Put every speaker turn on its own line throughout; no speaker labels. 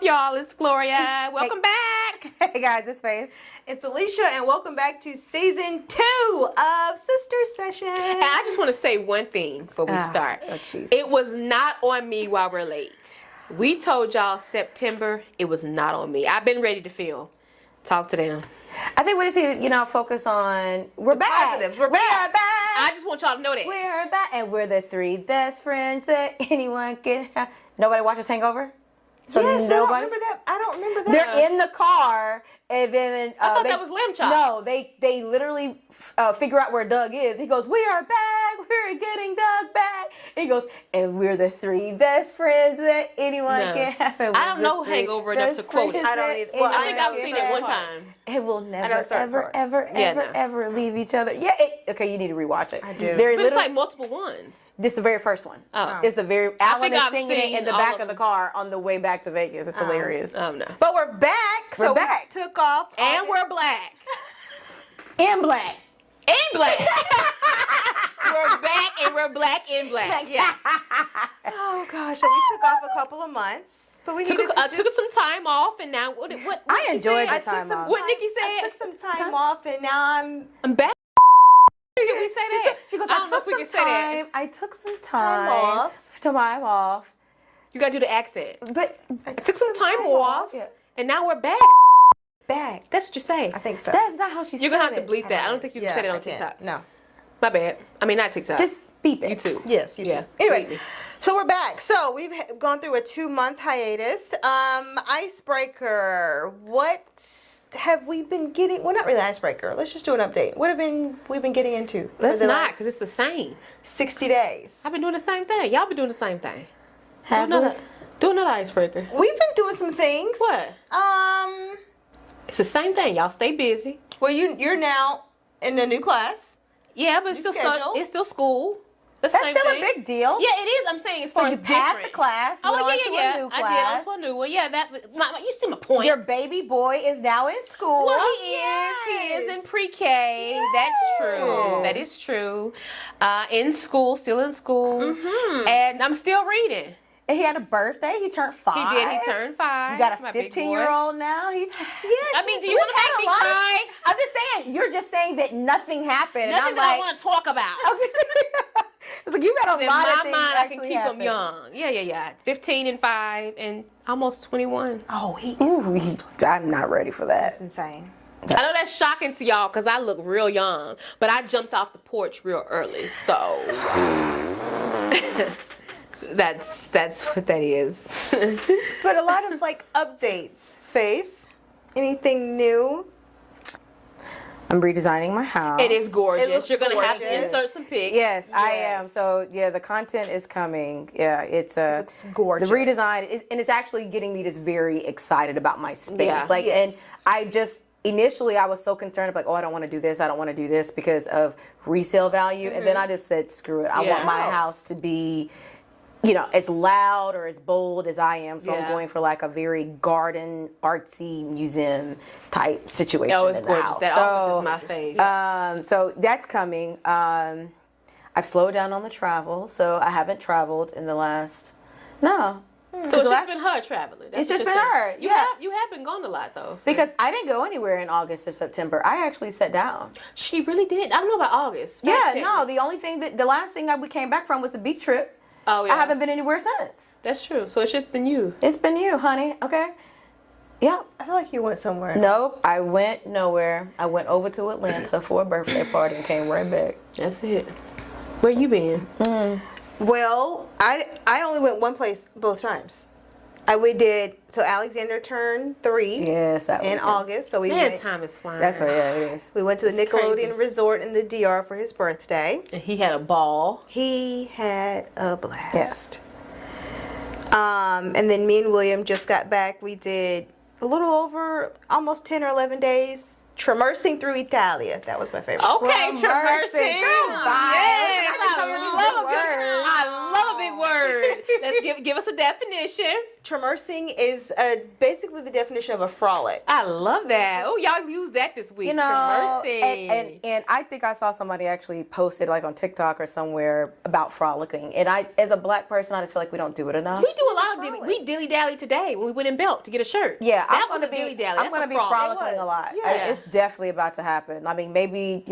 y'all? It's Gloria. Welcome back.
Hey guys, it's Faith.
It's Alicia, and welcome back to season 2 of Sister Session.
And I just want to say one thing before we start.
Oh, jeez.
It was not on me while we're late. We told y'all September. It was not on me. I've been ready to film. Talk to them.
I think we just need to, focus on we're back.
Positives. We're back.
I just want y'all to know that.
We're back, and we're the 3 best friends that anyone can have. Nobody watches Hangover? So
Yes,
nobody.
I don't remember that. I don't remember that.
They're in the car, and then
I thought that was Lamb Chop.
No, they literally figure out where Doug is. He goes, "We are back. We're getting Doug back." He goes, "And we're the 3 best friends that anyone can have."
I don't know Hangover enough to quote it.
I don't either.
Well, I think I've seen it one time.
It will never,
certain
ever leave each other. Yeah. Okay, you need to rewatch it.
I do.
But it's like multiple ones.
This is the very first one.
Oh.
It's the very. Alan is
I've
singing it
seen
in the
all
back
of
of the
them.
car on the way back to Vegas. It's hilarious.
Oh no.
But we're back.
We're
So
back.
we took off.
And we're black.
In black.
And black. We're back and we're black and black. Yeah.
Oh gosh, so we took off a couple of months, but we
Took some time off, and now what
I enjoyed
said?
the time off.
What Nikki said?
I took some time off, and now
I'm back. Can we say that?
She goes,
I don't know if we can say that.
I took some time
off.
Time off.
You gotta do the accent.
But
I took some time off,
Yeah.
and now we're back.
back.
That's what you say.
I think so.
that's not how she said it.
You're gonna have to bleep that. I don't think you can say that on
I can't.
TikTok.
No.
My bad. I mean, not TikTok.
Just beep it.
YouTube.
Yes, you
Yeah.
should. Anyway,
Bleep me.
so we're back. So we've gone through a 2-month hiatus. Icebreaker. What have we been getting? Well, not really icebreaker. Let's just do an update. What have we been getting into?
Let's
for the
not,
last
because it's the same.
60 days.
I've been doing the same thing. Y'all been doing the same thing.
Have
Do another icebreaker.
We've been doing some things.
What? It's the same thing. Y'all stay busy.
Well, you're now in a new class.
Yeah, but it's
New
still
schedule.
It's still school. That's the
That's
same
still
thing.
a big deal.
Yeah, it is. I'm saying as
So
far
you
as
passed
different.
the class.
Oh
you're
yeah,
on to
yeah.
a new
I
class.
did. On to a new one. Yeah, you see my point.
Your baby boy is now in school.
Well, he is in pre-K. That's true. That is true. In school, still in school, and I'm still reading.
And he had a birthday. He turned 5.
He did. He turned 5.
You got a
My big boy.
15-year-old now.
I mean, do you want to make me cry?
I'm just saying. You're just saying that nothing happened.
Nothing
and
that
I'm
I
like,
want to talk about.
it's like you got a
In
lot
my
of things
mind, I
actually
can keep
happen.
them young. Yeah. 15 and 5 and almost 21.
Oh,
Ooh, I'm not ready for that.
insane.
I know that's shocking to y'all because I look real young, but I jumped off the porch real early, so that's what that is.
But a lot of updates. Faith, anything new?
I'm redesigning my house.
It is gorgeous.
It looks
You're gonna have to
gorgeous.
insert some pics.
Yes, I
Yes.
am. So yeah, the content is coming. Yeah, it's
looks gorgeous.
The redesign is, and it's actually getting me just very excited about my space.
Yeah.
And I just initially I was so concerned like, oh, I don't want to do this. I don't want to do this because of resale value. And then I just said, screw it. I want my house to be, as loud or as bold as I am. So I'm going for a very garden, artsy museum type situation.
Oh, it's
in the
gorgeous.
house.
That office is my fave.
So that's coming. I've slowed down on the travel, so I haven't traveled in the last. No.
So it's just been her traveling. That's
It's just
what
been
you're saying.
her, yeah.
You have been gone a lot though.
Because I didn't go anywhere in August or September. I actually sat down.
She really did. I don't know about August.
Yeah,
Fact check
no.
me.
The only thing we came back from was the beach trip.
Oh yeah.
I haven't been anywhere since.
That's true. So it's just been you.
It's been you, honey. Okay. Yep.
I feel like you went somewhere.
Nope. I went nowhere. I went over to Atlanta for a birthday party and came right back.
That's it. Where you been?
Well, I only went one place both times. So Alexander turned 3
Yes, that was
in
good.
August. So we
Man,
went.
time is flying.
That's right. Yeah, it is.
We went to the Nickelodeon
crazy.
Resort in the DR for his birthday.
And he had a ball.
He had a blast. And then me and William just got back. We did a little over almost 10 or 11 days traversing through Italia. That was my favorite.
Okay, traversing.
Goodbye.
Yes,
I love
I love a big word. Let's give us a definition.
Tramersing is basically the definition of a frolic.
I love that. Oh, y'all use that this week.
You know,
Tramersing.
and I think I saw somebody actually posted like on TikTok or somewhere about frolicking. And I, as a black person, I just feel like we don't do it enough.
We do a lot of dilly. We dilly dally today when we went in Belt to get a shirt.
Yeah,
that
I'm
was
gonna
a dilly
be.
dally.
I'm gonna be frolicking a lot.
Yeah.
It's definitely about to happen. I mean, maybe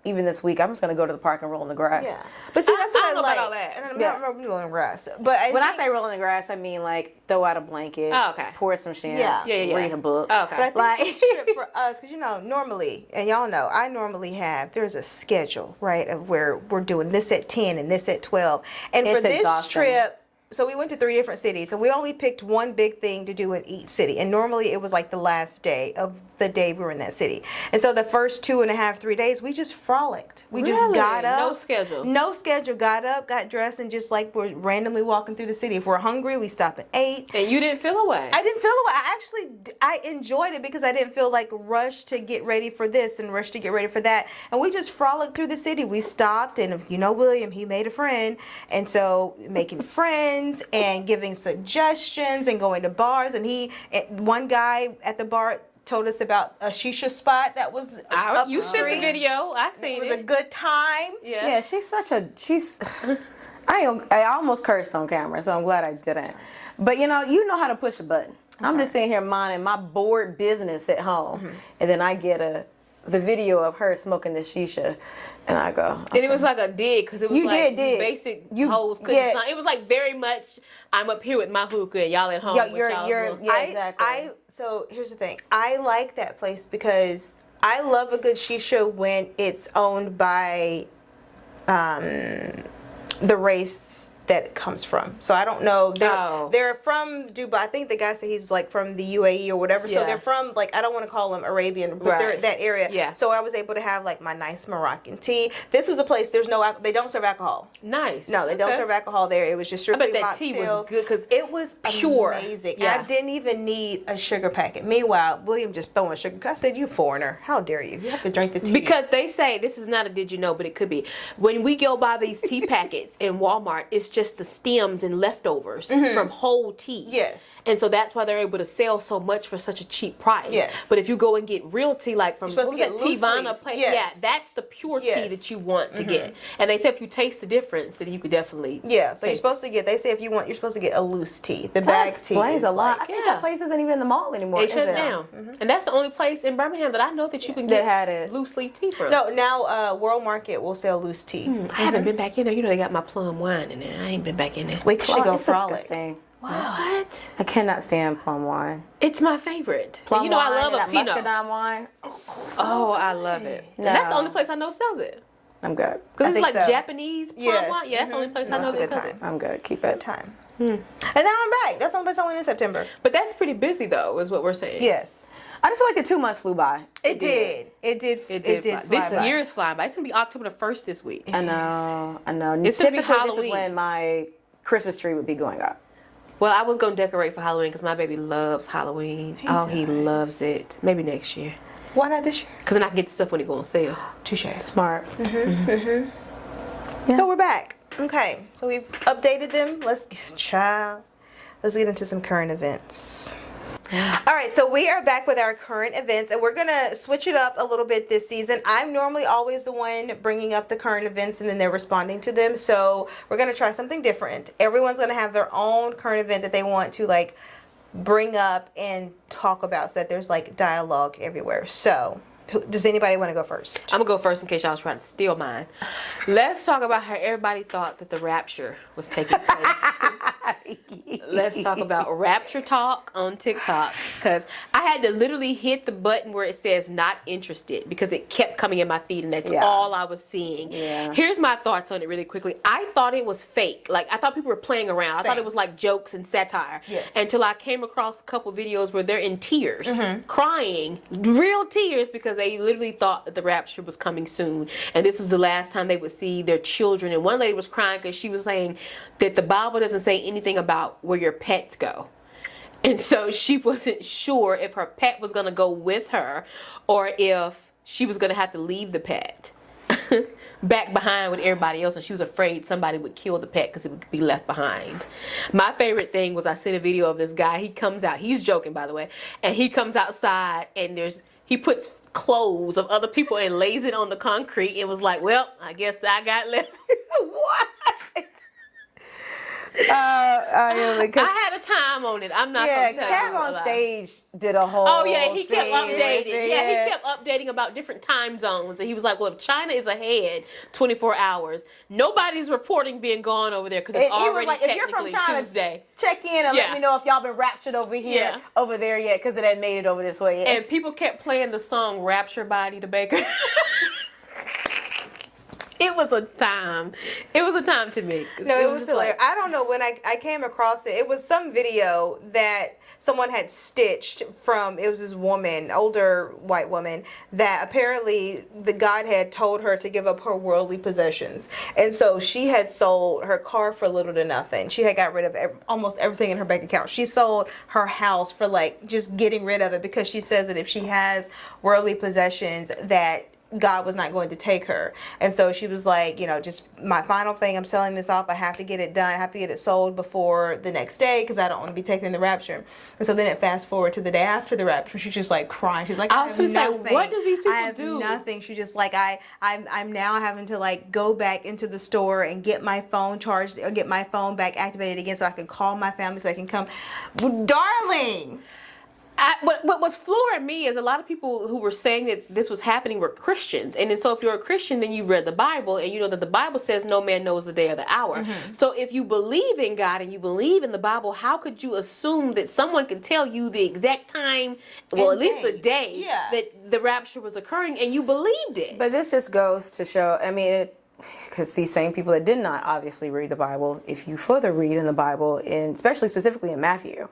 even this week, I'm just gonna go to the park and roll in the grass.
Yeah, but see, that's
I
what
don't know
like.
about all that.
And I'm
Yeah.
not rolling grass, but
When I say roll in the grass, I mean like throw out a blanket,
Oh, okay.
pour some champs,
Yeah.
read a book.
Oh, okay.
But I think
Like-
this trip for us, because normally, and y'all know, I normally there's a schedule, right, of where we're doing this at 10 and this at 12. And for
It's
this
exhausting.
trip, so we went to 3 different cities. So we only picked one big thing to do in each city. And normally it was like the last day of the day we were in that city. And so the first 2.5, 3 days, we just frolicked. We just
Really?
got up.
No schedule?
No schedule. Got up, got dressed, and just like we're randomly walking through the city. If we're hungry, we stop and ate.
And you didn't feel away.
I didn't feel away. I enjoyed it because I didn't feel like rushed to get ready for this and rushed to get ready for that. And we just frolicked through the city. We stopped, and William, he made a friend, and so making friends and giving suggestions and going to bars. And one guy at the bar told us about a shisha spot that was up
You
the
sent the
street.
video. I
It
seen
was
it.
a good time.
Yeah, she's I almost cursed on camera, so I'm glad I didn't. But you know how to push a button. I'm just sitting here minding my bored business at home, and then I get the video of her smoking the shisha, and I go.
And it was like a dig because it was
You
like
did.
basic
You-
hoes couldn't
yeah.
sign. It was like very much I'm up here with my hookah and y'all at home.
Yeah,
with
you're
y'all's
yeah, exactly.
So here's the thing. I like that place because I love a good shisha when it's owned by the race that it comes from. So I don't know. They're from Dubai. I think the guy said he's like from the UAE or whatever. So
Yeah.
they're from like, I don't want to call them Arabian, but they're
Right.
that area.
Yeah.
So I was able to have like my nice Moroccan tea. This was a place they don't serve alcohol.
Nice.
No, they don't
Okay.
serve alcohol there. It was just
I
strictly
bet that tea was
mocktails.
good because
It was
pure.
amazing.
Yeah.
I didn't even need a sugar packet. Meanwhile, William just throwing sugar. I said, "You foreigner, how dare you? You have to drink the tea."
Because they say, this is not a did you know, but it could be. When we go buy these tea packets in Walmart, it's just the stems and leftovers from whole tea.
Yes.
And so that's why they're able to sell so much for such a cheap price.
Yes.
But if you go and get real tea, like from
You're supposed
what
to
was
get
that,
loose
Tivana
leaf.
place,
Yes.
yeah, that's the pure tea
Yes.
that you want to get. And they say if you taste the difference, then you could definitely.
Yeah, so you're
taste
supposed to get. They say if you want, you're supposed to get a loose tea. The
That
bag tea
explains
is
a lot. I
like-
think
Yeah.
that place isn't even in the mall anymore.
They
is
shut
it?
it down. And that's the only place in Birmingham that I know that you can
That
get
had it.
loose leaf tea from.
No, now World Market will sell loose tea.
I haven't been back in there. You know they got my plum wine in there. I ain't been back in there.
We should
Plum-
go
it's
frolic.
disgusting.
What?
I cannot stand plum wine.
It's my favorite.
Plum
And you know
wine
I love
and
a
that
Pinot.
muscadine wine.
Oh, I love it. And that's the
No.
only place I know sells it.
I'm good.
Because it's
think
like
so.
Japanese plum
Yes.
wine. Yeah, that's the only place I
No,
know
it's a
that
good
sells it.
time.
I'm good. Keep
Good
it.
time. And now I'm back. That's the only place I went in September.
But that's pretty busy though, is what we're saying.
Yes,
I just feel like the 2 months flew by.
it did. It did.
It did. Fly.
fly
This
by.
year is flying by. It's gonna be October the 1st this week.
I know.
It's gonna be
Typically, this
Halloween.
is when my Christmas tree would be going up.
Well, I was gonna decorate for Halloween because my baby loves Halloween. He
does.
loves it. Maybe next year.
Why not this year?
Because then I can get the stuff when it go on sale.
Touche.
Smart.
So we're back. Okay, so we've updated them. Let's get into some current events. All right, so we are back with our current events, and we're gonna switch it up a little bit this season. I'm normally always the one bringing up the current events, and then they're responding to them. So we're gonna try something different. Everyone's gonna have their own current event that they want to like bring up and talk about, so that there's like dialogue everywhere. So, does anybody want to go first?
I'm gonna go first in case y'all was trying to steal mine. Let's talk about how everybody thought that the rapture was taking place. Let's talk about rapture talk on TikTok, because I had to literally hit the button where it says not interested because it kept coming in my feed and that's
Yeah.
all I was seeing.
Yeah.
Here's my thoughts on it really quickly. I thought it was fake. Like I thought people were playing around. I thought
Same.
it was like jokes and satire.
Yes.
Until I came across a couple videos where they're in tears, crying, real tears, because they literally thought that the rapture was coming soon. And this was the last time they would see their children. And one lady was crying because she was saying that the Bible doesn't say anything about where your pets go. And so she wasn't sure if her pet was going to go with her or if she was going to have to leave the pet. back behind with everybody else, and she was afraid somebody would kill the pet because it would be left behind. My favorite thing was I seen a video of this guy. He comes out. He's joking, by the way, and he comes outside and he puts clothes of other people and lays it on the concrete. It was like, well, I guess I got left.
What?
I had a time on it. I'm not
Yeah,
gonna tell
Kev
you.
on stage did a whole.
Oh yeah, he kept
thing.
updating. Yeah, he kept updating about different time zones, and he was like, "Well, if China is ahead 24 hours, nobody's reporting being gone over there because it's
And he was
already
like, if you're
technically
from China,
Tuesday."
check in and let
Yeah.
me know if y'all been raptured over here,
Yeah.
over there yet, because it hadn't made it over this way yet.
And people kept playing the song "Rapture" by Anita Baker. It was a time. It was a time to me.
No, it was
just
hilarious. I don't know when I came across it. It was some video that someone had stitched from. It was this woman, older white woman, that apparently the God had told her to give up her worldly possessions, and so she had sold her car for little to nothing. She had got rid of almost everything in her bank account. She sold her house for like just getting rid of it because she says that if she has worldly possessions, that God was not going to take her. And so she was like, just my final thing, I'm selling this off. I have to get it done. I have to get it sold before the next day because I don't want to be taken in the rapture. And so then it fast forward to the day after the rapture. She's just like crying. She's like,
I was just like, what do these people
I have
do?
nothing. She's just like, I'm now having to like go back into the store and get my phone charged or get my phone back activated again so I can call my family so I can come. Darling.
What was flooring me is a lot of people who were saying that this was happening were Christians. And then so if you're a Christian, then you've read the Bible and you know that the Bible says no man knows the day or the hour.
Mm-hmm.
So if you believe in God and you believe in the Bible, how could you assume that someone can tell you the exact time, well, at least the day that the rapture was occurring and you believed it?
But this just goes to show, because these same people that did not obviously read the Bible, if you further read in the Bible, and especially specifically in Matthew,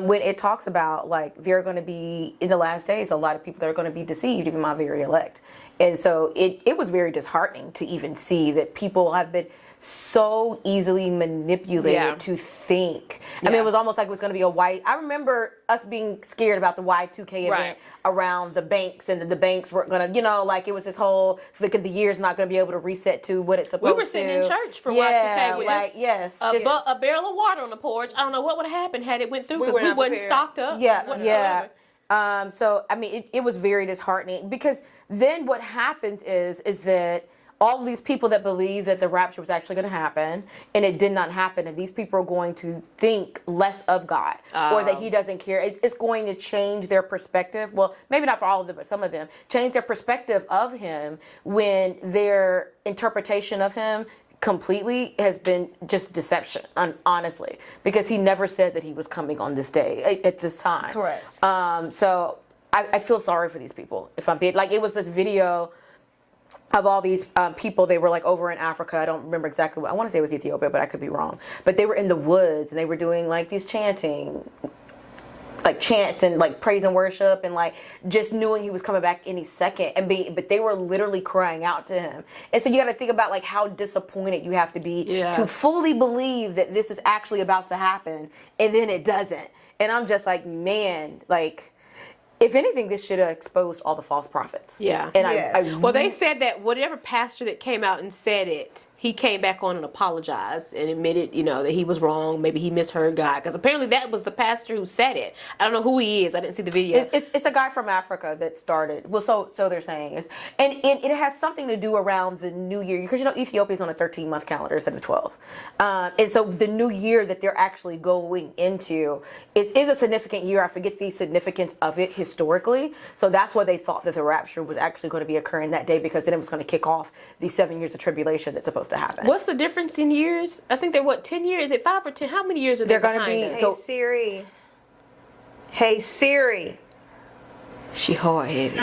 when it talks about like there are going to be in the last days a lot of people that are going to be deceived, even my very elect. And so it was very disheartening to even see that people have been so easily manipulated to think. I mean, it was almost like it was going to be I remember us being scared about the Y2K event around the banks, and the banks weren't going to, like it was this whole, the year's not going to be able to reset to what it's supposed to.
We were sitting in church for Y2K with a barrel of water on the porch. I don't know what would have happened had it went through because we wasn't stocked up.
So, it was very disheartening because then what happens is that all of these people that believe that the rapture was actually going to happen and it did not happen, and these people are going to think less of God or that he doesn't care. It's going to change their perspective. Well, maybe not for all of them, but some of them change their perspective of him when their interpretation of him completely has been just deception, honestly, because he never said that he was coming on this day at this time.
Correct.
So I feel sorry for these people. If I'm being like, it was this video of all these people. They were like over in Africa. I don't remember exactly what, I want to say it was Ethiopia, but I could be wrong. But they were in the woods and they were doing like these chants and like praise and worship and like just knowing he was coming back any second but they were literally crying out to him. And so you got to think about like how disappointed you have to be to fully believe that this is actually about to happen and then it doesn't. And I'm just like, man, like, if anything, this should have exposed all the false prophets.
Yeah.
And
well, they said that whatever pastor that came out and said it, he came back on and apologized and admitted, that he was wrong. Maybe he misheard God. Because apparently that was the pastor who said it. I don't know who he is. I didn't see the video.
It's a guy from Africa that started. Well, so they're saying. And it has something to do around the new year. Because, Ethiopia's on a 13-month calendar instead of 12. And so the new year that they're actually going into is a significant year. I forget the significance of it historically. So that's why they thought that the rapture was actually going to be occurring that day, because then it was going to kick off the 7 years of tribulation that's supposed to happen.
What's the difference in years? I think they're 10 years? Is it 5 or 10? How many years are they
going to be?
Hey Siri. Hey Siri.
She hard-headed.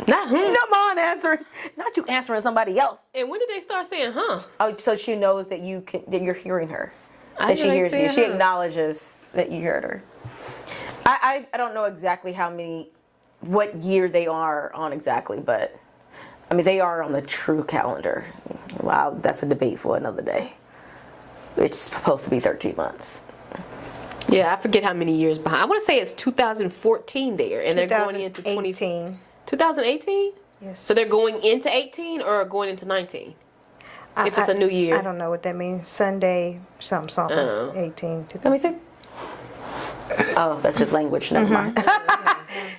Not
Come on, answering. Not you answering somebody else.
And when did they start saying, huh?
Oh, so she knows that that you're hearing her.
That
she hears you. She acknowledges that you heard her. I don't know exactly what year they are on exactly, but they are on the true calendar. Wow, that's a debate for another day. It's supposed to be 13 months.
Yeah, I forget how many years behind. I want to say it's 2014 there, and they're going into
2018.
2018?
Yes.
So they're going into 18 or going into 19? If it's a new year.
I don't know what that means. Sunday, something. 18.
Let me see. Oh, that's a language. Never mind.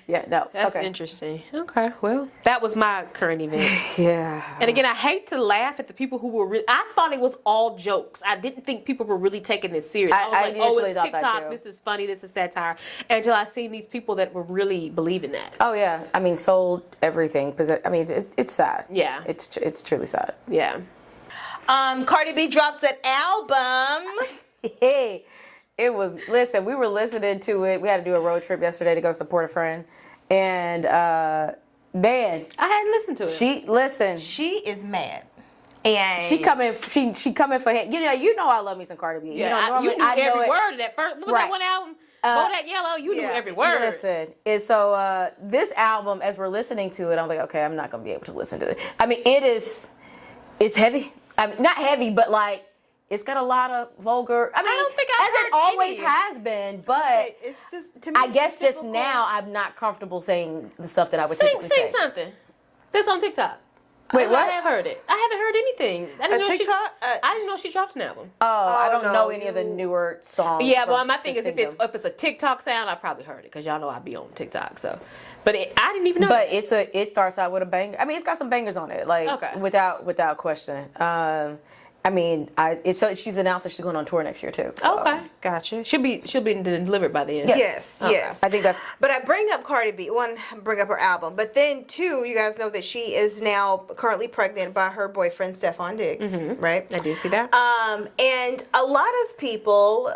Yeah, no.
That's
okay.
interesting. Okay, well, that was my current event.
Yeah.
And again, I hate to laugh at the people who were. I thought it was all jokes. I didn't think people were really taking this serious. I was
I
like, oh,
initially
it's
thought that
TikTok.
too.
This is funny. This is satire. Until I seen these people that were really believing that.
Oh yeah. I mean, sold everything. I mean, it's sad.
Yeah.
It's truly sad.
Yeah.
Cardi B drops an album.
Hey, it was. Listen, we were listening to it. We had to do a road trip yesterday to go support a friend, and man,
I hadn't listened to it.
She is mad. And
She coming for him. You know I love me some Cardi B.
Yeah,
normally
you knew
I know
every
it.
word of that first. What was
Right.
that one album? Bodak Yellow. You knew
yeah.
every word.
Listen, and so this album, as we're listening to it, I'm like, okay, I'm not gonna be able to listen to it. I mean, it's heavy. I mean, not heavy, but like it's got a lot of vulgar. I mean,
don't think I've
as it
heard
always
any.
has been, but
it's just to me.
I
it's
guess just
typical.
now I'm not comfortable saying the stuff that I would
Sing
typically say.
something. This on TikTok.
Wait,
I
what?
have heard it. I haven't heard anything. I didn't know
TikTok?
I didn't know she dropped an album.
Oh, I don't
no,
know any of the newer songs.
Yeah,
from
but my thing is, if
Jacinto.
it's a TikTok sound, I probably heard it because y'all know I be on TikTok. So, but I didn't even know.
But it starts out with a banger. I mean, it's got some bangers on it, like
Okay.
without question. I mean, she's announced that she's going on tour next year too. So.
Okay, gotcha. She'll be delivered by the end.
Yes,
Okay.
yes.
I think that's.
But I bring up Cardi B. One, bring up her album. But then two, you guys know that she is now currently pregnant by her boyfriend Stefan Diggs, right?
I did see that.
And a lot of people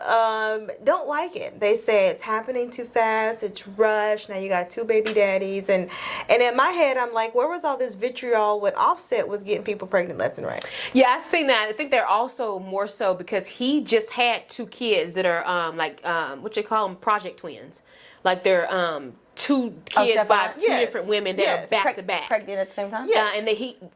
don't like it. They say it's happening too fast. It's rushed. Now you got two baby daddies, and in my head, I'm like, where was all this vitriol when Offset was getting people pregnant left and right?
Yeah, I seen that. I think they're also more so because he just had two kids that are what you call them, project twins. Like they're two kids
Stefan?
by two
Yes.
different women that
Yes.
are back to back.
Pregnant at the same time.
Yeah.
And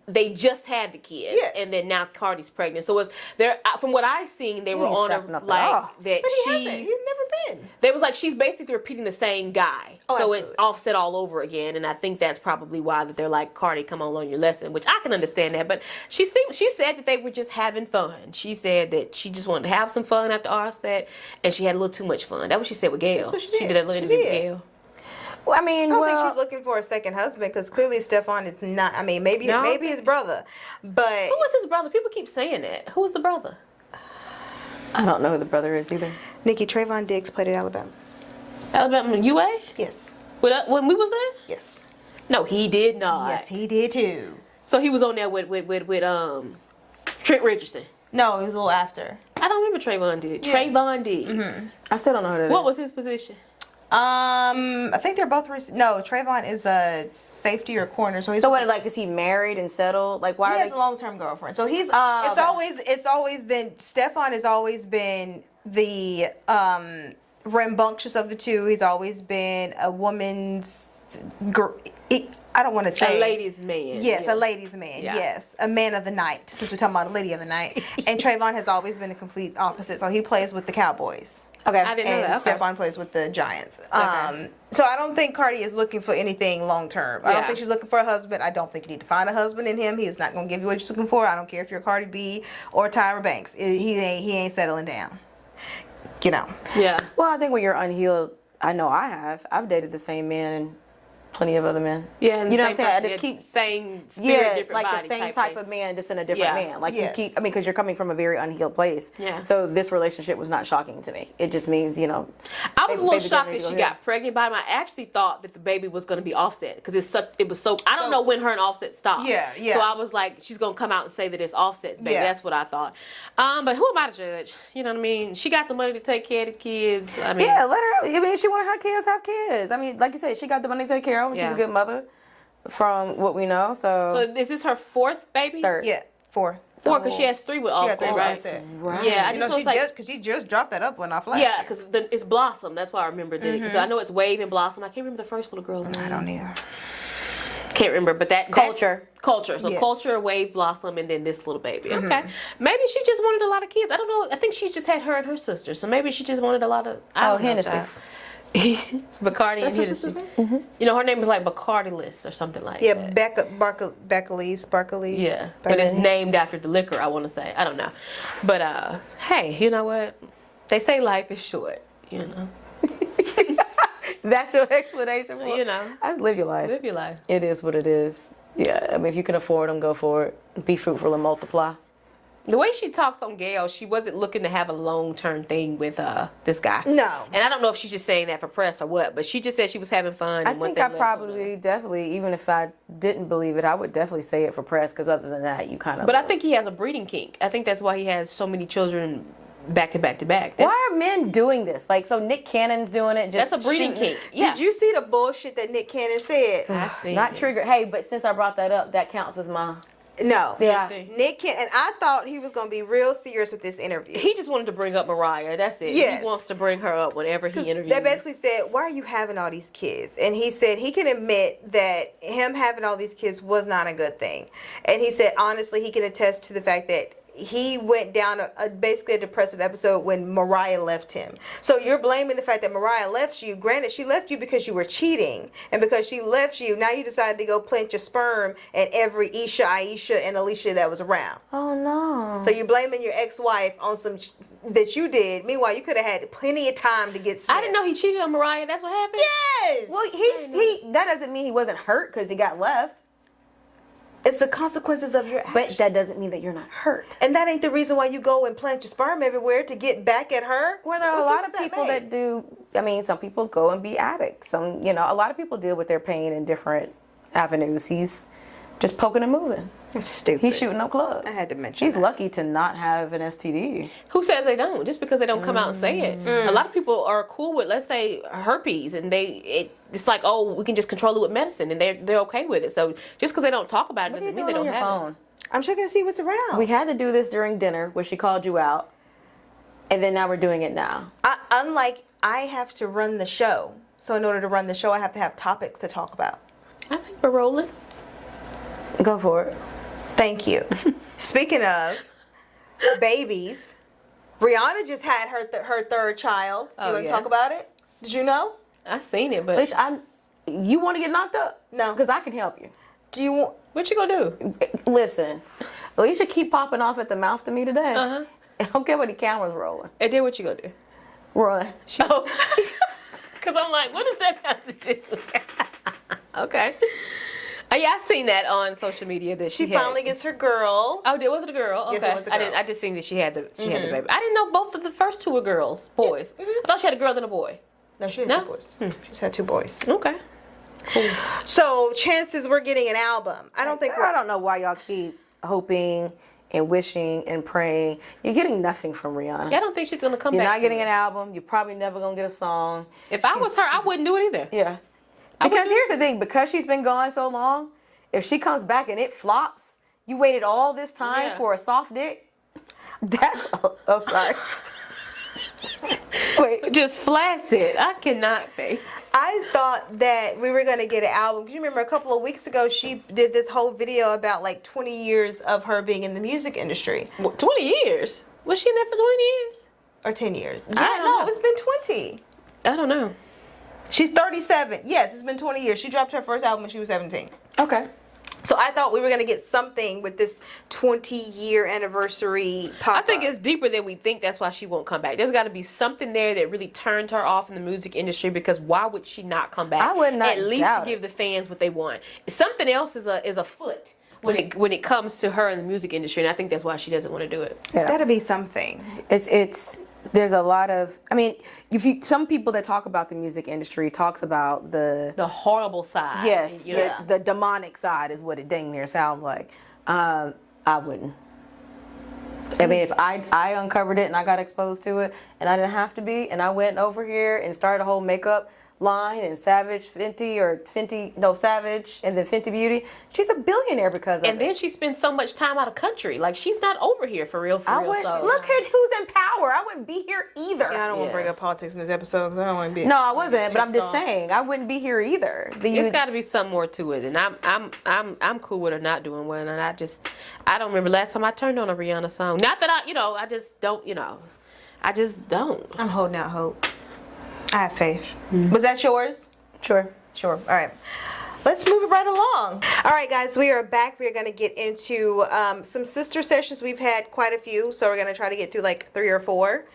they just had the kids,
Yes.
and then now Cardi's pregnant. So it's there. From what I seen, they were
ain't
on
strapping
a
up at
like
all.
that
But he hasn't.
she's.
He's never been.
They was like she's basically repeating the same guy.
Oh,
so it's
absolutely.
Offset all over again, and I think that's probably why that they're like, Cardi, come on, learn your lesson, which I can understand that. But she said that they were just having fun. She said that she just wanted to have some fun after Offset, and she had a little too much fun. That's what she said with Gail.
That's what she
did
did.
a little
She
interview with
did.
Gail.
Well, I mean,
I don't think she's looking for a second husband because clearly Stefan is not. I mean, maybe
No.
his brother, but
Who was his brother? People keep saying that. Who was the brother?
I don't know who the brother is either.
Nikki Trayvon Diggs played at Alabama.
Alabama UA?
Yes,
When we was there?
yes,
No, he did not.
yes, he did too.
So he was on there with Trent Richardson.
No, it was a little after.
I don't remember Trayvon Diggs.
Yeah.
Trayvon Diggs.
I still don't know who that is.
What was his position?
I think they're both. No, Trayvon is a safety or corner, so he's.
So what? Like, is he married and settled? Like, why
He
are
has
they?
a long-term girlfriend, so he's.
Oh, okay.
It's always been Stefan has always been the rambunctious of the two. He's always been a woman's. I don't want to say
A ladies' man.
Yes,
Yeah.
a ladies' man.
Yeah.
Yes, a man of the night. Since we're talking about a lady of the night, and Trayvon has always been the complete opposite. So he plays with the Cowboys.
Okay.
I didn't know
And
that. Okay.
Stefan plays with the Giants.
Okay.
So I don't think Cardi is looking for anything long term. I don't
Yeah.
think she's looking for a husband. I don't think you need to find a husband in him. He is not going to give you what you're looking for. I don't care if you're Cardi B or Tyra Banks. He ain't settling down. You know.
Yeah.
Well, I think when you're unhealed, I know I've dated the same man and plenty of other men.
Yeah, and
you know
same
what I'm saying? I
person,
just
yeah,
keep
same spirit,
yeah,
different
like
body
the same
type
of
thing.
man, just in a different
Yeah.
man. Like
Yes.
you keep. I mean, because you're coming from a very unhealed place.
Yeah.
So this relationship was not shocking to me. It just means
I was a
baby
little
girl
shocked
need
that
to
she
go ahead.
got pregnant by him. I actually thought that the baby was going to be Offset because it was so. I don't know when her and Offset stopped.
Yeah, yeah.
So I was like, she's going to come out and say that it's Offset's baby.
Yeah.
That's what I thought. But who am I to judge? You know what I mean? She got the money to take care of the kids. I mean,
Yeah, let her. I mean, she wanted her kids have kids. I mean, like you said, she got the money to take care of them. She's
Yeah.
a good mother, from what we know.
So is this her fourth baby?
Third.
Yeah, 4.
Four, because she has 3 with
She got
Offset,
three with
right?
Offset.
Right.
Yeah, I
You
just
know,
was like.
because she just dropped that up when I flashed.
Yeah, because it's Blossom. That's why I remember that. Because I know it's Wave and Blossom. I can't remember the first little girl's name.
I don't either.
Can't remember, but that's
Culture.
Culture. So
Yes.
Culture, Wave, Blossom, and then this little baby. Okay. Maybe she just wanted a lot of kids. I don't know. I think she just had her and her sister. So maybe she just wanted a lot of. I don't know,
Hennessy.
child. It's Bacardi
That's
and
her sister's
Hennessy.
name?
You know, her name is like Bacardi List or something like
Yeah,
that.
Barclays.
Yeah, but it's named after the liquor, I want to say. I don't know. But, hey, you know what? They say life is short, you know.
That's your explanation for it?
You know.
I live your life.
Live your life.
It is what it is. Yeah, I mean, if you can afford them, go for it. Be fruitful and multiply.
The way she talks on Gail, she wasn't looking to have a long-term thing with this guy.
No.
And I don't know if she's just saying that for press or what, but she just said she was having fun.
I
and one
think
thing
I
led to
probably,
another.
definitely, even if I didn't believe it, I would definitely say it for press, because other than that, you kind of...
But I think he has a breeding kink. I think that's why he has so many children back to back to back. That's,
Why are men doing this? Like, so Nick Cannon's doing it. Just
that's a breeding
shooting-
kink. Yeah.
Did you see the bullshit that Nick Cannon said?
I see.
Not triggered. Hey, but since I brought that up, that counts as my...
No.
Yeah.
Nick Cannon, and I thought he was going to be real serious with this interview.
He just wanted to bring up Mariah. That's it.
Yes.
He wants to bring her up whenever he interviews.
They basically said, why are you having all these kids? And he said he can admit that him having all these kids was not a good thing. And he said, honestly, he can attest to the fact that he went down basically a depressive episode when Mariah left him. So you're blaming the fact that Mariah left you. Granted, she left you because you were cheating. And because she left you, now you decided to go plant your sperm in every Isha, Aisha, and Alicia that was around.
Oh, no.
So you're blaming your ex-wife on some that you did. Meanwhile, you could have had plenty of time to get
I didn't know he cheated on Mariah. That's what happened?
Yes!
Well, that doesn't mean he wasn't hurt because he got left.
It's the consequences of your actions.
But that doesn't mean that you're not hurt.
And that ain't the reason why you go and plant your sperm everywhere to get back at her.
Well, there are a
What
lot
sense
of
does
people
make?
that do. I mean, some people go and be addicts. Some, a lot of people deal with their pain in different avenues. He's just poking and moving.
It's stupid.
He's shooting up clubs.
I had to mention
He's
that.
lucky to not have an STD.
Who says they don't? Just because they don't come out and say it. A lot of people are cool with, let's say, herpes, and it's like, oh, we can just control it with medicine, and they're okay with it. So just because they don't talk about it
What are you
doesn't mean
doing
they
on
don't
your
have
phone?
I'm checking to see what's around.
We had to do this during dinner where she called you out, and then now we're doing it now.
Unlike I have to run the show. So in order to run the show, I have to have topics to talk about.
it. I think we're rolling.
Go for it.
Thank you. Speaking of babies, Rihanna just had her third child. Do you
Oh,
want to
yeah.
talk about it? Did you know?
I seen it, but
Bitch, you want to get knocked up?
No.
Because I can help you.
Do you want?
what you gonna do?
Listen, Alicia keep popping off at the mouth to me today.
Uh-huh.
I don't care what the camera's rolling.
And then what you gonna do?
Run.
Oh, because I'm like, what does that have to do? Okay. Yeah, I seen that on social media that
She
had-
finally gets her girl.
Oh, was it a girl? Okay.
Yes, it was a
I didn't.
girl.
I just seen that she had the baby. I didn't know both of the first two were boys. I thought she had a girl and a boy.
No, she had
No?
two boys. She's had two boys.
Okay.
So chances we're getting an album. I don't think
I don't know why y'all keep hoping and wishing and praying. You're getting nothing from Rihanna.
Yeah, I don't think she's gonna come
You're
back.
not
to
getting
it.
an album. You're probably never gonna get a song.
If I was her, I wouldn't do it either.
Yeah.
would
Because
do-
here's the thing, because she's been gone so long, if she comes back and it flops, you waited all this time
Yeah.
for a soft dick. That's oh sorry. Wait.
Just flaccid. I cannot fake.
I thought that we were going to get an album. Because you remember a couple of weeks ago, she did this whole video about like 20 years of her being in the music industry.
20 years. Was she in there for 20 years?
Or 10 years. Yeah,
don't
no,
know.
it's been 20.
I don't know.
She's 37. Yes, it's been 20 years. She dropped her first album when she was 17.
Okay.
So I thought we were going to get something with this 20-year anniversary pop
I think it's deeper than we think. That's why she won't come back. There's got to be something there that really turned her off in the music industry. Because why would she not come back?
I would not
At least
doubt
to
it.
give the fans what they want. Something else is afoot when it comes to her in the music industry, and I think that's why she doesn't want to do it.
There's got to be something.
It's there's a lot of, I mean, some people that talk about the music industry talks about the
The horrible side.
yes,
You know?
the demonic side is what it dang near sounds like. I wouldn't. I mean, if I uncovered it and I got exposed to it and I didn't have to be, and I went over here and started a whole makeup line and Savage Fenty Savage and then Fenty Beauty, she's a billionaire because of
And
it.
then she spends so much time out of country. Like, she's not over here for real.
I would
So.
look at who's in power. I wouldn't be here either.
I don't want to
Yeah.
bring up politics in this episode because I don't want to be.
No, I wasn't, but I'm just
Installed.
saying I wouldn't be here either.
It's got to be something more to it, and I'm cool with her not doing well, and I don't remember last time I turned on a Rihanna song. Not that I just don't, I just don't.
I'm holding out hope. I have faith. Was that yours?
Sure.
Sure. All right. Let's move it right along. All right, guys, we are back. We're going to get into some sister sessions. We've had quite a few, so we're going to try to get through like 3 or 4.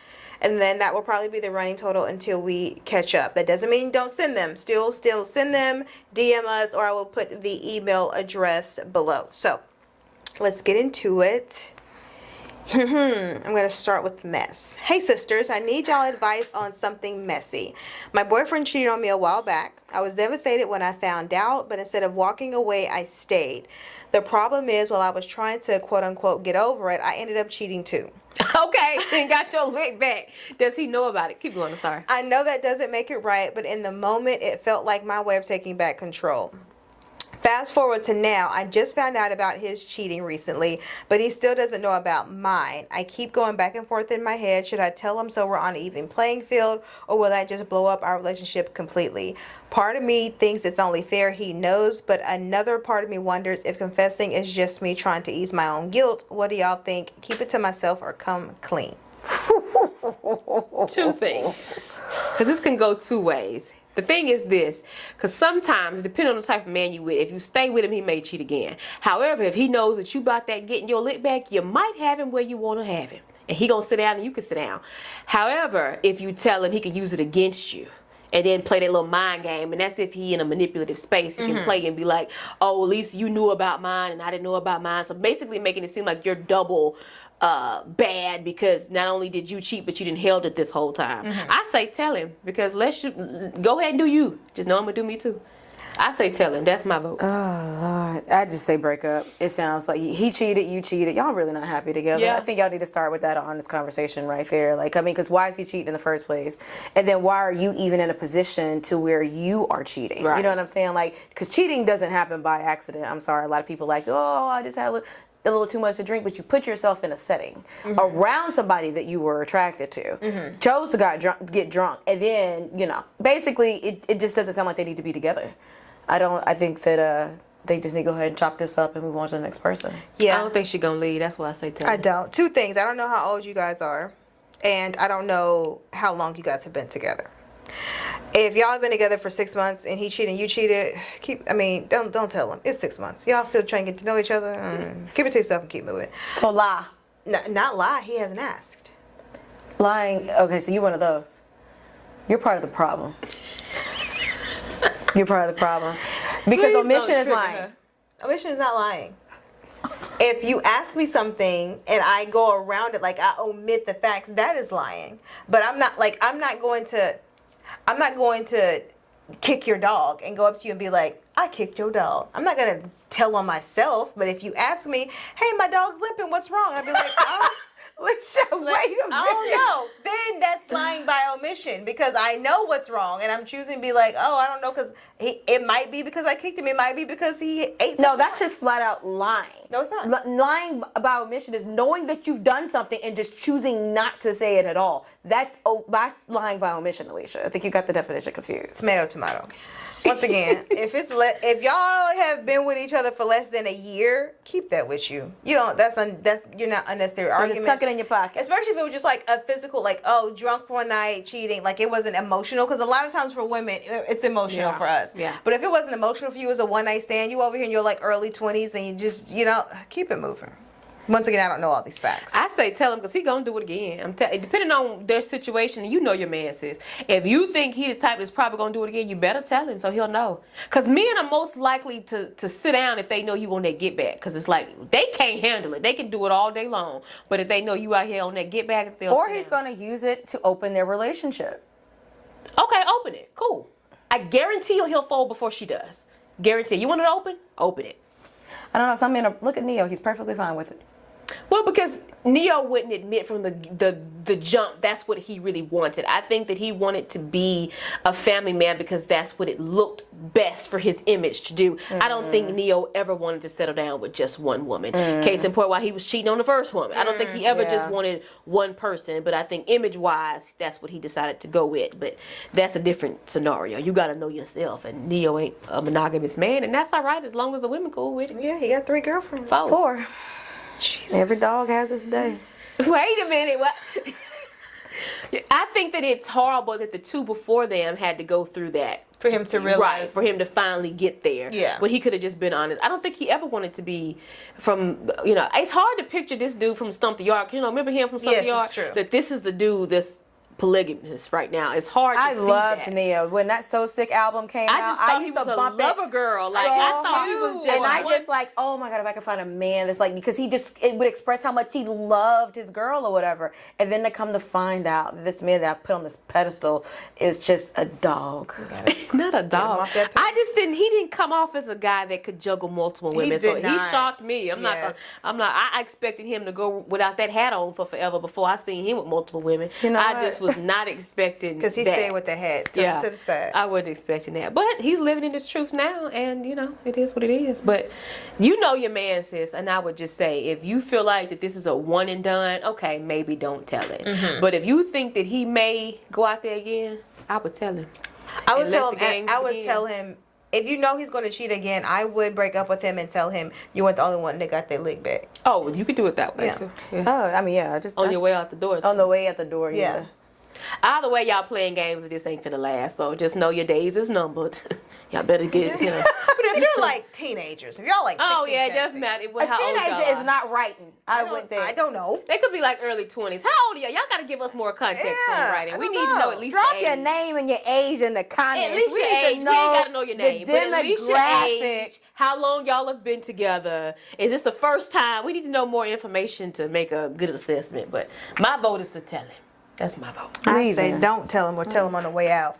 And then that will probably be the running total until we catch up. That doesn't mean don't send them. Still send them, DM us, or I will put the email address below. So let's get into it. I'm going to start with mess. Hey sisters, I need y'all advice on something messy. My boyfriend cheated on me a while back. I was devastated when I found out, but instead of walking away, I stayed. The problem is, while I was trying to quote unquote get over it, I ended up cheating too.
Okay, and got your lick back. Does he know about it? Keep going, sorry.
I know that doesn't make it right, but in the moment, it felt like my way of taking back control. Fast forward to now, I just found out about his cheating recently, but he still doesn't know about mine. I keep going back and forth in my head. Should I tell him so we're on an even playing field, or will that just blow up our relationship completely? Part of me thinks it's only fair he knows, but another part of me wonders if confessing is just me trying to ease my own guilt. What do y'all think? Keep it to myself or come clean?
2 things. Because this can go 2 ways. The thing is this, because sometimes, depending on the type of man you with, if you stay with him, he may cheat again. However, if he knows that you about that getting your lick back, you might have him where you want to have him. And he gonna sit down and you can sit down. However, if you tell him, he can use it against you. And then play that little mind game, and that's if he in a manipulative space. He can play and be like, oh, at least you knew about mine and I didn't know about mine. So basically making it seem like you're double bad because not only did you cheat, but you didn't held it this whole time. I say tell him, because go ahead and do you. Just know I'm gonna do me too. I say tell him. That's my vote.
Oh, Lord. I just say break up. It sounds like he cheated, you cheated. Y'all really not happy together.
Yeah.
I think y'all need to start with that honest conversation right there. Like, I mean, because why is he cheating in the first place? And then why are you even in a position to where you are cheating?
Right.
You know what I'm saying? Like, because cheating doesn't happen by accident. I'm sorry. A lot of people like, oh, I just had a little too much to drink, but you put yourself in a setting around somebody that you were attracted to, chose to get drunk, and then, you know, basically it just doesn't sound like they need to be together. I think that they just need to go ahead and chop this up and move on to the next person.
Yeah.
I don't think she gonna leave. That's why I say tell him.
I don't. 2 things. I don't know how old you guys are, and I don't know how long you guys have been together. If y'all have been together for 6 months and he cheated and you cheated, don't tell him. It's 6 months. Y'all still trying to get to know each other. Keep it to yourself and keep moving.
So lie.
Not lie. He hasn't asked.
Lying. Okay, so you're one of those. You're part of the problem. You're part of the problem. Because
Please
omission
don't
is
trigger
lying.
her.
Omission is not lying. If you ask me something and I go around it, like I omit the facts, that is lying. But I'm not going to kick your dog and go up to you and be like, I kicked your dog. I'm not going to tell on myself, but if you ask me, hey, my dog's limping, what's wrong? I'd be like, oh.
Wait a minute.
I don't know. Then that's lying by omission, because I know what's wrong and I'm choosing to be like, oh, I don't know, because it might be because I kicked him. It might be because he ate.
No, that's just flat out lying.
No, it's not.
Lying by omission is knowing that you've done something and just choosing not to say it at all. That's lying by omission, Alicia. I think you got the definition confused.
Tomato. Once again, if y'all have been with each other for less than a year, keep that with you. You don't. You're not unnecessary
So
argument.
just tuck it in your pocket.
Especially if it was just like a physical, like, oh, drunk one night, cheating, like it wasn't emotional. Because a lot of times for women, it's emotional for us.
Yeah.
But if it wasn't emotional for you, it was a one night stand. You over here in your like early 20s, and you just, keep it moving. Once again, I don't know all these facts.
I say tell him, because he gonna do it again. Depending on their situation, you know your man, sis. If you think he the type that's probably gonna do it again, you better tell him so he'll know. Because men are most likely to sit down if they know you on that get back. Because it's like they can't handle it. They can do it all day long, but if they know you out here on that get back, they'll.
Or
sit
he's
down.
going to use it to open their relationship.
Okay, open it. Cool. I guarantee he'll fold before she does. Guarantee. You want it open? Open it.
I don't know. Some men look at Neo. He's perfectly fine with it.
Well, because Neo wouldn't admit from the jump that's what he really wanted. I think that he wanted to be a family man because that's what it looked best for his image to do. I don't think Neo ever wanted to settle down with just one woman. Case in point, while he was cheating on the first woman. I don't think he ever just wanted one person, but I think image-wise, that's what he decided to go with. But that's a different scenario. You got to know yourself, and Neo ain't a monogamous man, and that's all right as long as the women cool with it.
Yeah, he got 3 girlfriends.
4.
Jesus.
Every dog has its day.
Wait a minute, what? I think that it's horrible that the two before them had to go through that.
For him to realize.
Right, for him to finally get there.
Yeah.
When he could have just been honest. I don't think he ever wanted to be from, it's hard to picture this dude from Stump the Yard. Remember him from Stump the Yard?
Yes, it's true.
That this is the dude that's polygamous right now. It's hard to
I
see
loved
that.
Nia when that So Sick album came
I
out.
just thought he
used
was
to
a
bump it
lover girl. Like,
so
I thought he was
hard.
just
And I
one-
just like, oh my god, if I could find a man that's like, because it would express how much he loved his girl or whatever. And then to come to find out that this man that I've put on this pedestal is just a dog.
not a dog.
off that
He didn't come off as a guy that could juggle multiple women.
did
He
not.
shocked me. I expected him to go without that hat on for forever before I seen him with multiple women.
You know
I
what?
just was not expecting
Because he
that.
stayed with the head to the side.
I wasn't expecting that. But he's living in his truth now, and, it is what it is. But your man, sis, and I would just say, if you feel like that this is a one and done, okay, maybe don't tell him.
Mm-hmm.
But if you think that he may go out there again, I would tell him.
I would
and let
tell
the
him.
games
I would
begin.
tell him, if you know he's going to cheat again, I would break up with him and tell him you weren't the only one that got their lick back.
Oh, you could do it that way,
Yeah.
too. Yeah.
Oh, I mean, yeah,
On your way out the door.
on the way at the door.
Yeah.
Yeah.
Either way, y'all playing games, this ain't finna last. So just know your days is numbered. Y'all better get,
But if you're like teenagers, if y'all like 16,
Oh, yeah, it
17,
doesn't matter
A
how old y'all
teenager is
are.
not writing. I went there.
I don't know.
They could be like early 20s. How old are y'all? Y'all got to give us more context
Yeah,
on writing.
I
We
don't
need to know
know.
at least
Drop
the
your
age.
name and your age in the comments.
At least
We
your
need to
age. We ain't got to know your
the
name. But at least your
demographic.
age. How long y'all have been together. Is this the first time? We need to know more information to make a good assessment. But my vote is to tell him. That's my vote.
I
Leave
say
him.
don't tell him or tell him on the way out.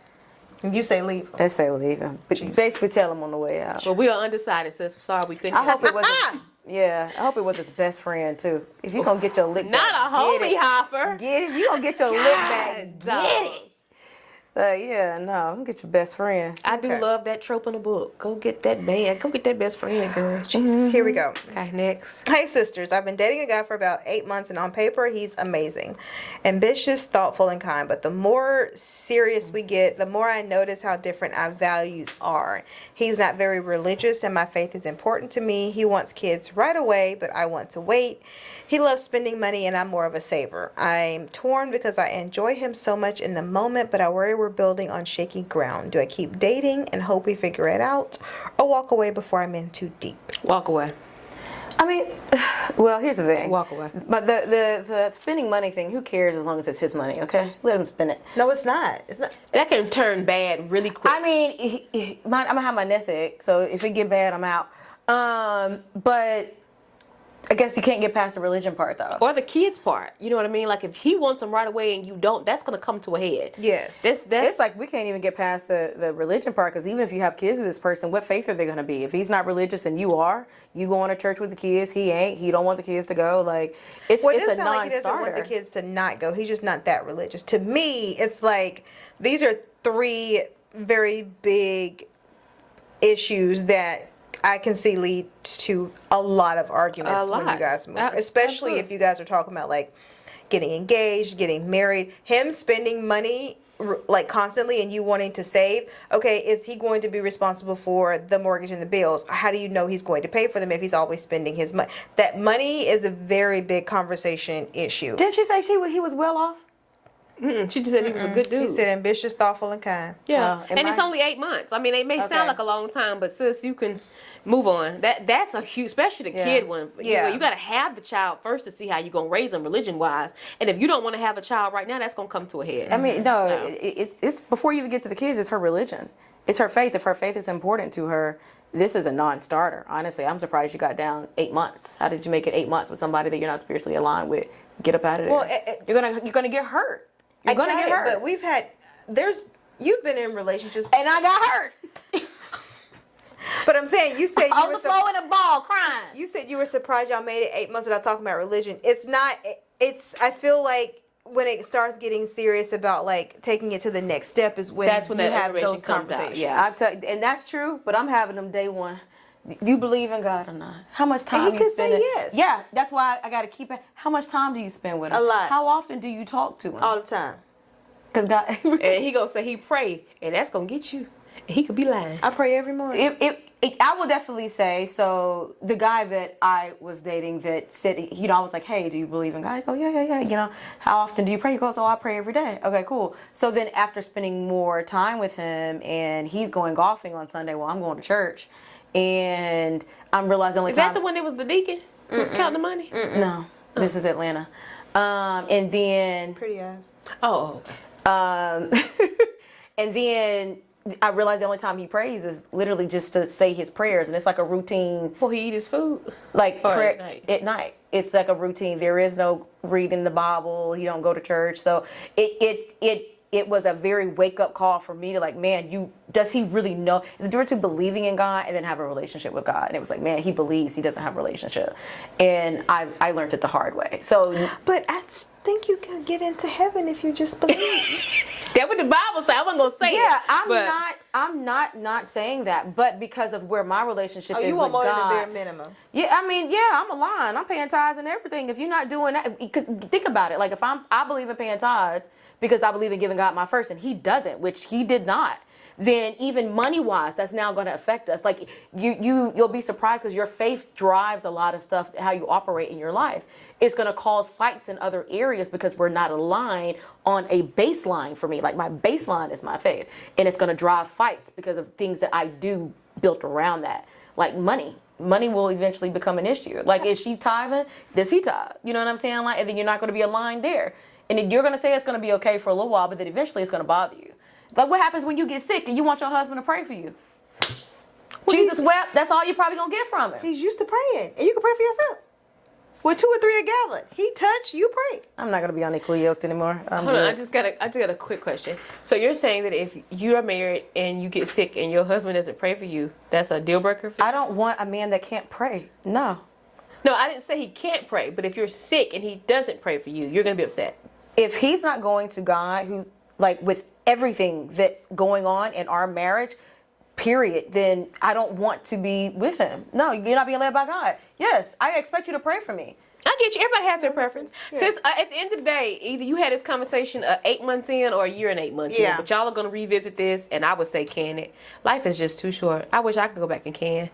And you say leave him.
They say leave him. But basically tell him on the way out.
But we are undecided, sis. Sorry we couldn't
I
help
hope it was I hope it was his best friend too. If you gonna get your lick
Not
back,
a homie
get it.
hopper.
Get it. If you gonna get your lick back,
God,
get it. Yeah, no, I'm gonna get your best friend.
I do
Okay.
love that trope in the book. Go get that man. Go get that best friend, girl.
Jesus, here we go.
Okay, next.
Hey sisters, I've been dating a guy for about 8 months and on paper he's amazing. Ambitious, thoughtful, and kind. But the more serious we get, the more I notice how different our values are. He's not very religious and my faith is important to me. He wants kids right away, but I want to wait. He loves spending money and I'm more of a saver. I'm torn because I enjoy him so much in the moment, but I worry we're building on shaky ground. Do I keep dating and hope we figure it out or walk away before I'm in too deep?
Walk away.
I mean, well, here's the thing.
Walk away.
But the spending money thing, who cares as long as it's his money, okay? Let him spend it.
No, it's not. It's not.
That can turn bad really quick.
I mean, I'm gonna have my nest egg, so if it get bad, I'm out. But I guess you can't get past the religion part, though.
Or the kids part. You know what I mean? Like if he wants them right away and you don't, that's gonna come to a head.
Yes.
That's
It's like we can't even get past the religion part, because even if you have kids with this person, what faith are they going to be? If he's not religious and you are, you going to church with the kids, he ain't, he don't want the kids to go. Like, it's
Well, it
a
doesn't sound like he doesn't want the
non-starter.
kids to not go. He's just not that religious. To me, it's like these are three very big issues that I can see lead to a lot of arguments
A
when you
lot.
guys move.
That's
Especially
good.
if you guys are talking about like getting engaged, getting married, him spending money like constantly and you wanting to save. Okay, is he going to be responsible for the mortgage and the bills? How do you know he's going to pay for them if he's always spending his money? That money is a very big conversation issue.
Didn't she say he was well off?
She just said he was a good dude.
He said ambitious, thoughtful, and kind.
Yeah,
in
and it's
my-
only 8 months. I mean, it may
Okay.
sound like a long time, but sis, you can move on. That's a huge, especially the
Yeah.
kid one.
Yeah.
You got to have the child first to see how you're gonna raise them religion wise. And if you don't want to have a child right now, that's gonna come to a head.
I mean, no,
No.
it's before you even get to the kids, it's her religion. It's her faith. If her faith is important to her, this is a non-starter. Honestly, I'm surprised you got down 8 months. How did you make it 8 months with somebody that you're not spiritually aligned with? Get up out of there.
Well,
you're gonna get hurt. You're
I
gonna
got
get
it,
hurt.
but you've been in relationships,
And I got hurt.
but I'm saying you said you
On
were
the floor in a ball, crying.
you said you were surprised y'all made it 8 months without talking about religion. It's not. It's. I feel like when it starts getting serious about like taking it to the next step is when
That's when
you
that
have
information
those
comes out,
conversations.
yeah.
I tell you, and that's true. But I'm having them day one. You believe in God or not? How much time
he
you
could
spend?
say yes.
Yeah, that's why I got to keep it. How much time do you spend with him?
A lot.
How often do you talk to him?
All the time.
Because God,
And he gonna say he pray, and that's gonna get you. And he could be lying.
I pray every morning.
if I will definitely say, so the guy that I was dating that said, I was like, hey, do you believe in God? I go, yeah. How often do you pray? He goes, oh, I pray every day. Okay, cool. So then after spending more time with him and he's going golfing on Sunday while I'm going to church, and I'm realizing
Is that the one that was the deacon who was counting the money?
No, this is Atlanta. And then,
Pretty ass.
Oh, okay.
and then I realized the only time he prays is literally just to say his prayers, and it's like a routine.
Before he eat his food?
Like
Or
prayer
at night?
at night. It's like a routine. There is no reading the Bible. He don't go to church. So it was a very wake up call for me to like, man, does he really know? It's a difference between believing in God and then have a relationship with God. And it was like, man, he believes, he doesn't have a relationship. And I learned it the hard way. So
But I think you can get into heaven if you just believe.
That what the Bible said. I wasn't gonna say
yeah,
it.
I'm not saying that, but because of where my relationship is
You want
with
more
God,
than the bare minimum.
yeah, I mean, yeah, I'm aligned. I'm paying tithes and everything. If you're not doing that, because think about it. Like if I believe in paying tithes because I believe in giving God my first, and he doesn't, which he did not. Then even money wise, that's now going to affect us. Like you'll be surprised because your faith drives a lot of stuff, how you operate in your life. It's going to cause fights in other areas because we're not aligned on a baseline for me. Like my baseline is my faith, and it's going to drive fights because of things that I do built around that. Like money will eventually become an issue. Like is she tithing? Does he tithe? You know what I'm saying? Like, and then you're not going to be aligned there. And then you're going to say it's going to be okay for a little while, but then eventually it's going to bother you. Like what happens when you get sick and you want your husband to pray for you? Jesus wept. That's all you're probably going to get from him.
He's used to praying, and you can pray for yourself. With 2 or 3 a gallon, he touched, you pray.
I'm not going to be unequally yoked anymore.
Hold on, I just got a quick question. So you're saying that if you are married and you get sick and your husband doesn't pray for you, that's a deal breaker for you?
I don't want a man that can't pray. No.
No, I didn't say he can't pray, but if you're sick and he doesn't pray for you, you're gonna be upset.
If he's not going to God, who like with everything that's going on in our marriage, period, then I don't want to be with him. No, you're not being led by God. Yes, I expect you to pray for me.
I get you. Everybody has their preference.
Yeah.
Since at the end of the day, either you had this conversation 8 months in or a year and 8 months in.
Yeah.
But y'all are gonna revisit this, and I would say can it. Life is just too short. I wish I could go back and can.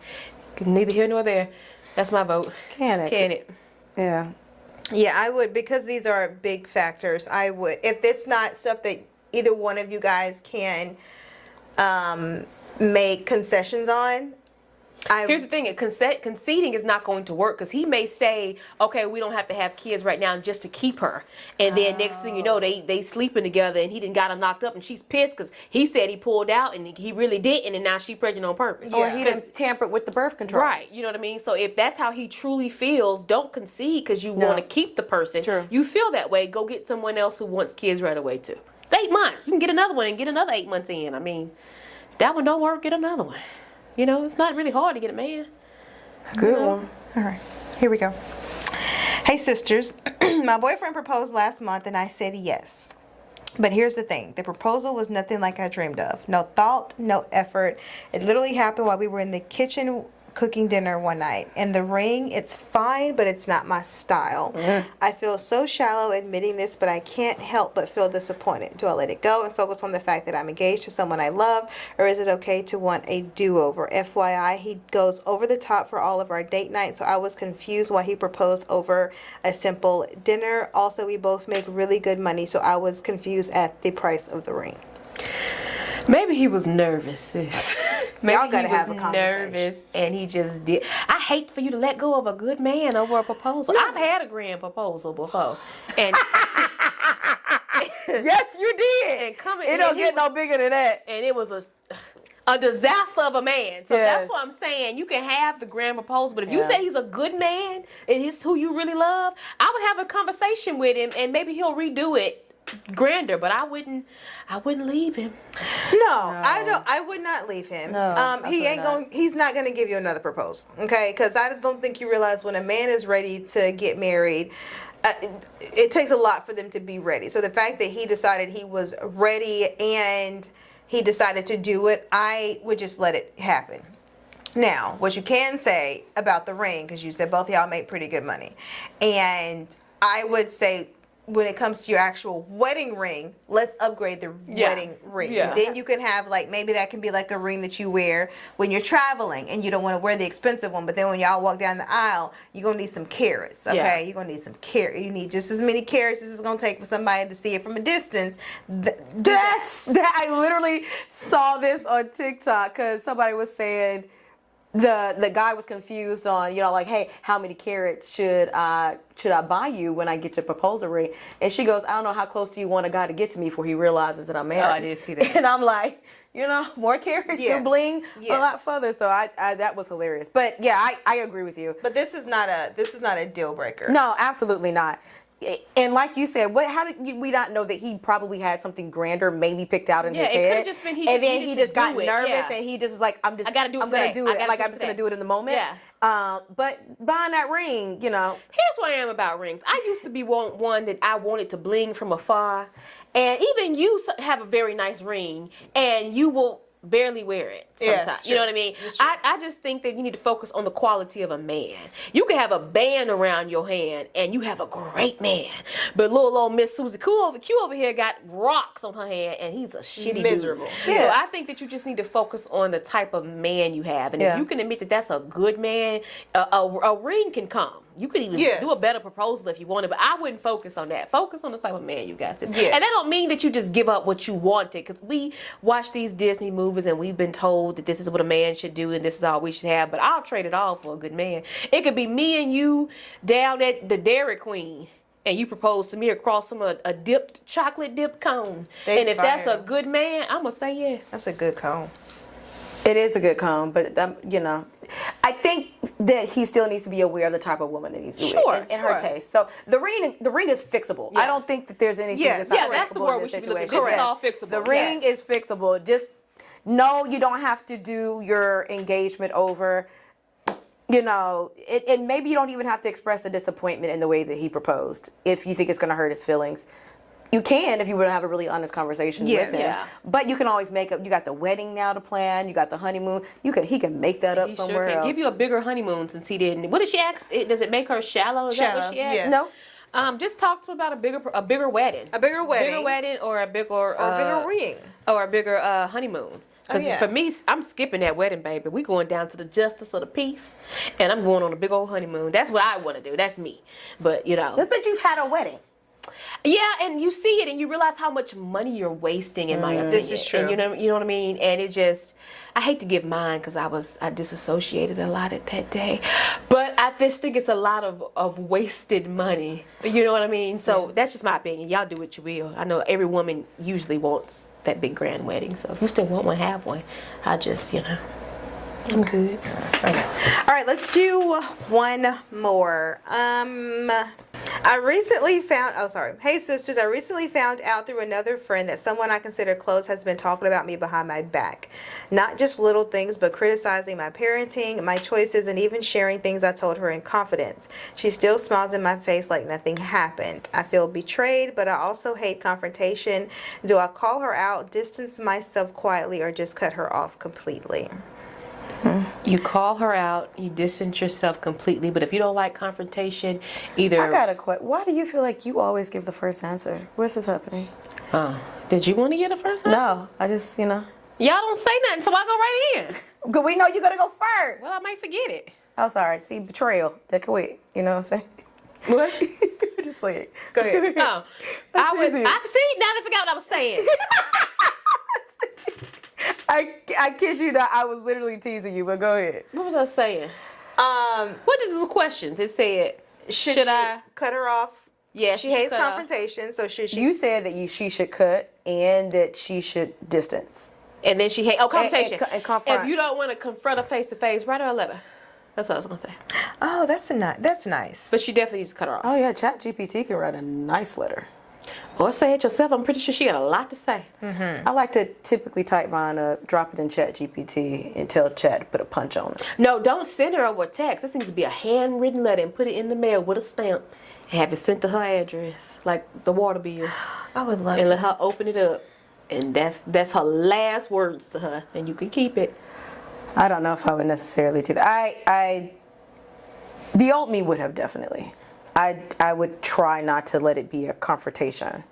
Neither here nor there. That's my vote.
Can it?
Can it?
Yeah.
Yeah, I would, because these are big factors. I would, if it's not stuff that either one of you guys can make concessions on.
Here's the thing: conceding is not going to work because he may say, "Okay, we don't have to have kids right now just to keep her," and then next thing you know, they sleeping together, and he done got her knocked up, and she's pissed because he said he pulled out and he really didn't, and now she pregnant on purpose.
Or he done tampered with the birth control.
Right, you know what I mean? So if that's how he truly feels, don't concede because you want to keep the person.
True.
You feel that way, go get someone else who wants kids right away too. It's 8 months. You can get another one and get another 8 months in. I mean, that one don't work, get another one. You know, it's not really hard to get a man.
Good one.
All right, here we go. Hey sisters, my boyfriend proposed last month and I said yes. But here's the thing, the proposal was nothing like I dreamed of. No thought, no effort. It literally happened while we were in the kitchen cooking dinner one night. And the ring, it's fine, but it's not my style. I feel so shallow admitting this, but I can't help but feel disappointed. Do I let it go and focus on the fact that I'm engaged to someone I love, or is it okay to want a do-over? FYI, he goes over the top for all of our date nights, so I was confused why he proposed over a simple dinner. Also, we both make really good money, so I was confused at the price of the ring.
Maybe he was nervous, sis. Maybe
Y'all gotta
he was
have a conversation.
nervous and he just did. I hate for you to let go of a good man over a proposal. I've had a grand proposal before, and
Yes, you did.
and coming,
It don't get no bigger than that.
and it was a disaster of a man. So
Yes.
that's what I'm saying. You can have the grand proposal, but if you
Yeah.
say he's a good man and he's who you really love, I would have a conversation with him and maybe he'll redo it grander. But I wouldn't leave him.
I would not leave him.
No,
He
absolutely
ain't going. He's not going to give you another proposal. Okay, because I don't think you realize when a man is ready to get married, it takes a lot for them to be ready. So the fact that he decided he was ready and he decided to do it, I would just let it happen. Now, what you can say about the ring, because you said both of y'all make pretty good money, and I would say, when it comes to your actual wedding ring, let's upgrade the wedding ring.
Yeah.
Then you can have like, maybe that can be like a ring that you wear when you're traveling and you don't want to wear the expensive one, but then when y'all walk down the aisle, you're gonna need some carats. Okay,
Yeah.
you're gonna need some carats. You need just as many carats as it's gonna take for somebody to see it from a distance.
I literally saw this on TikTok because somebody was saying the guy was confused on, like, hey, how many carats should I buy you when I get your proposal ring? And she goes, I don't know, how close do you want a guy to get to me before he realizes that I'm married?
Oh, I did see that.
And I'm like, more carats,
Yes.
you bling a
Yes.
lot further. So I that was hilarious. But yeah, I agree with you.
But this is not a deal breaker.
No, absolutely not. And like you said, how did we not know that he probably had something grander maybe picked out in his
it
head?
could've just been he
and
just
then
needed
he
to
just got
do it,
nervous
yeah.
and he just was like, I'm
I gotta do it
I'm gonna
today.
do
I
it.
gotta
Like
do
I'm
it
just gonna
today.
do it in the moment.
Yeah.
But buying that ring,
Here's what I am about rings. I used to be one that I wanted to bling from afar, and even you have a very nice ring, and you will barely wear it
Yeah,
sometimes.
it's
You know
true.
what I mean?
It's true.
I just think that you need to focus on the quality of a man. You can have a band around your hand, and you have a great man, but little old Miss Susie Q over here got rocks on her hand, and he's a shitty
Miserable.
dude.
Yes.
So I think that you just need to focus on the type of man you have, and
Yeah.
if you can admit that that's a good man, a ring can come. You could even
Yes.
do a better proposal if you wanted, but I wouldn't focus on that. Focus on the type of man you guys is.
Yeah.
And that don't mean that you just give up what you wanted, because we watch these Disney movies and we've been told that this is what a man should do and this is all we should have, but I'll trade it all for a good man. It could be me and you down at the Dairy Queen, and you propose to me across from a dipped chocolate dipped cone.
They
and if that's a
fire.
good man, I'm gonna say yes.
That's a good cone.
it is a good comb. But I think that he still needs to be aware of the type of woman that he's with
Sure,
and her
sure.
taste. So the ring is fixable.
Yeah.
I don't think that there's anything
Yes.
that's not
Yeah, that's the
fixable
word
in
we
this
should be looking
situation.
at. This is all fixable.
The ring
Yes.
is fixable. Just no, you don't have to do your engagement over. And maybe you don't even have to express the disappointment in the way that he proposed. If you think it's going to hurt his feelings, you can if you were to have a really honest conversation
Yes.
with him.
Yeah.
But you can always make up. You got the wedding now to plan. You got the honeymoon. He can make that up
He
somewhere
sure can
else.
give you a bigger honeymoon since he didn't. What did she ask? Does it make her shallow? Is that
Shallow,
what she asked?
yes.
No.
Just talk to him about a bigger wedding.
A bigger wedding.
Bigger wedding or a bigger
Or a bigger ring.
or a bigger honeymoon. Because
yeah.
for me, I'm skipping that wedding, baby. We going down to the justice of the peace, and I'm going on a big old honeymoon. That's what I want to do. That's me. But
But you've had a wedding.
yeah, and you see it, and you realize how much money you're wasting. In my opinion,
This is true.
And you know what I mean. And it just, I hate to give mine because I disassociated a lot at that day, but I just think it's a lot of wasted money. You know what I mean? So that's just my opinion. Y'all do what you will. I know every woman usually wants that big grand wedding. So if you still want one, have one. I just, I'm good.
All right, let's do one more. I recently found, hey sisters, I recently found out through another friend that someone I consider close has been talking about me behind my back. Not just little things, but criticizing my parenting, my choices, and even sharing things I told her in confidence. She still smiles in my face like nothing happened. I feel betrayed, but I also hate confrontation. Do I call her out, distance myself quietly, or just cut her off completely?
You call her out, you distance yourself completely, but if you don't like confrontation, either...
I got a question. Why do you feel like you always give the first answer? Where's this happening?
Did you want to get it first? Huh?
No, I just,
Y'all don't say nothing, so I go right in.
Good, we know you're going to go first.
Well, I might forget it.
Oh, sorry. See, betrayal. That quick. You know what I'm saying?
What?
Just like,
Go ahead.
Oh,
That's easy.
now I forgot what I was saying.
I kid you not. I was literally teasing you, but go ahead.
What was I saying?
Um,
What is the questions? It said, should
you
I?
cut her off?
Yeah,
She hates
cut off.
confrontation, so should she?
You said that she should cut and that she should distance.
And then she confrontation.
and confront.
If you don't want to confront her face to face, write her a letter. That's what I was gonna say.
Oh, that's nice.
But she definitely needs to cut her off.
Oh yeah, ChatGPT can write a nice letter.
Or say it yourself. I'm pretty sure she got a lot to say.
I like to typically type mine up, drop it in ChatGPT, and tell Chat to put a punch on it.
No, don't send her over text. This needs to be a handwritten letter and put it in the mail with a stamp and have it sent to her address, like the water bill,
I would love
and
it.
let her open it up. And that's her last words to her, and you can keep it.
I don't know if I would necessarily do that. The old me would have definitely. I would try not to let it be a confrontation.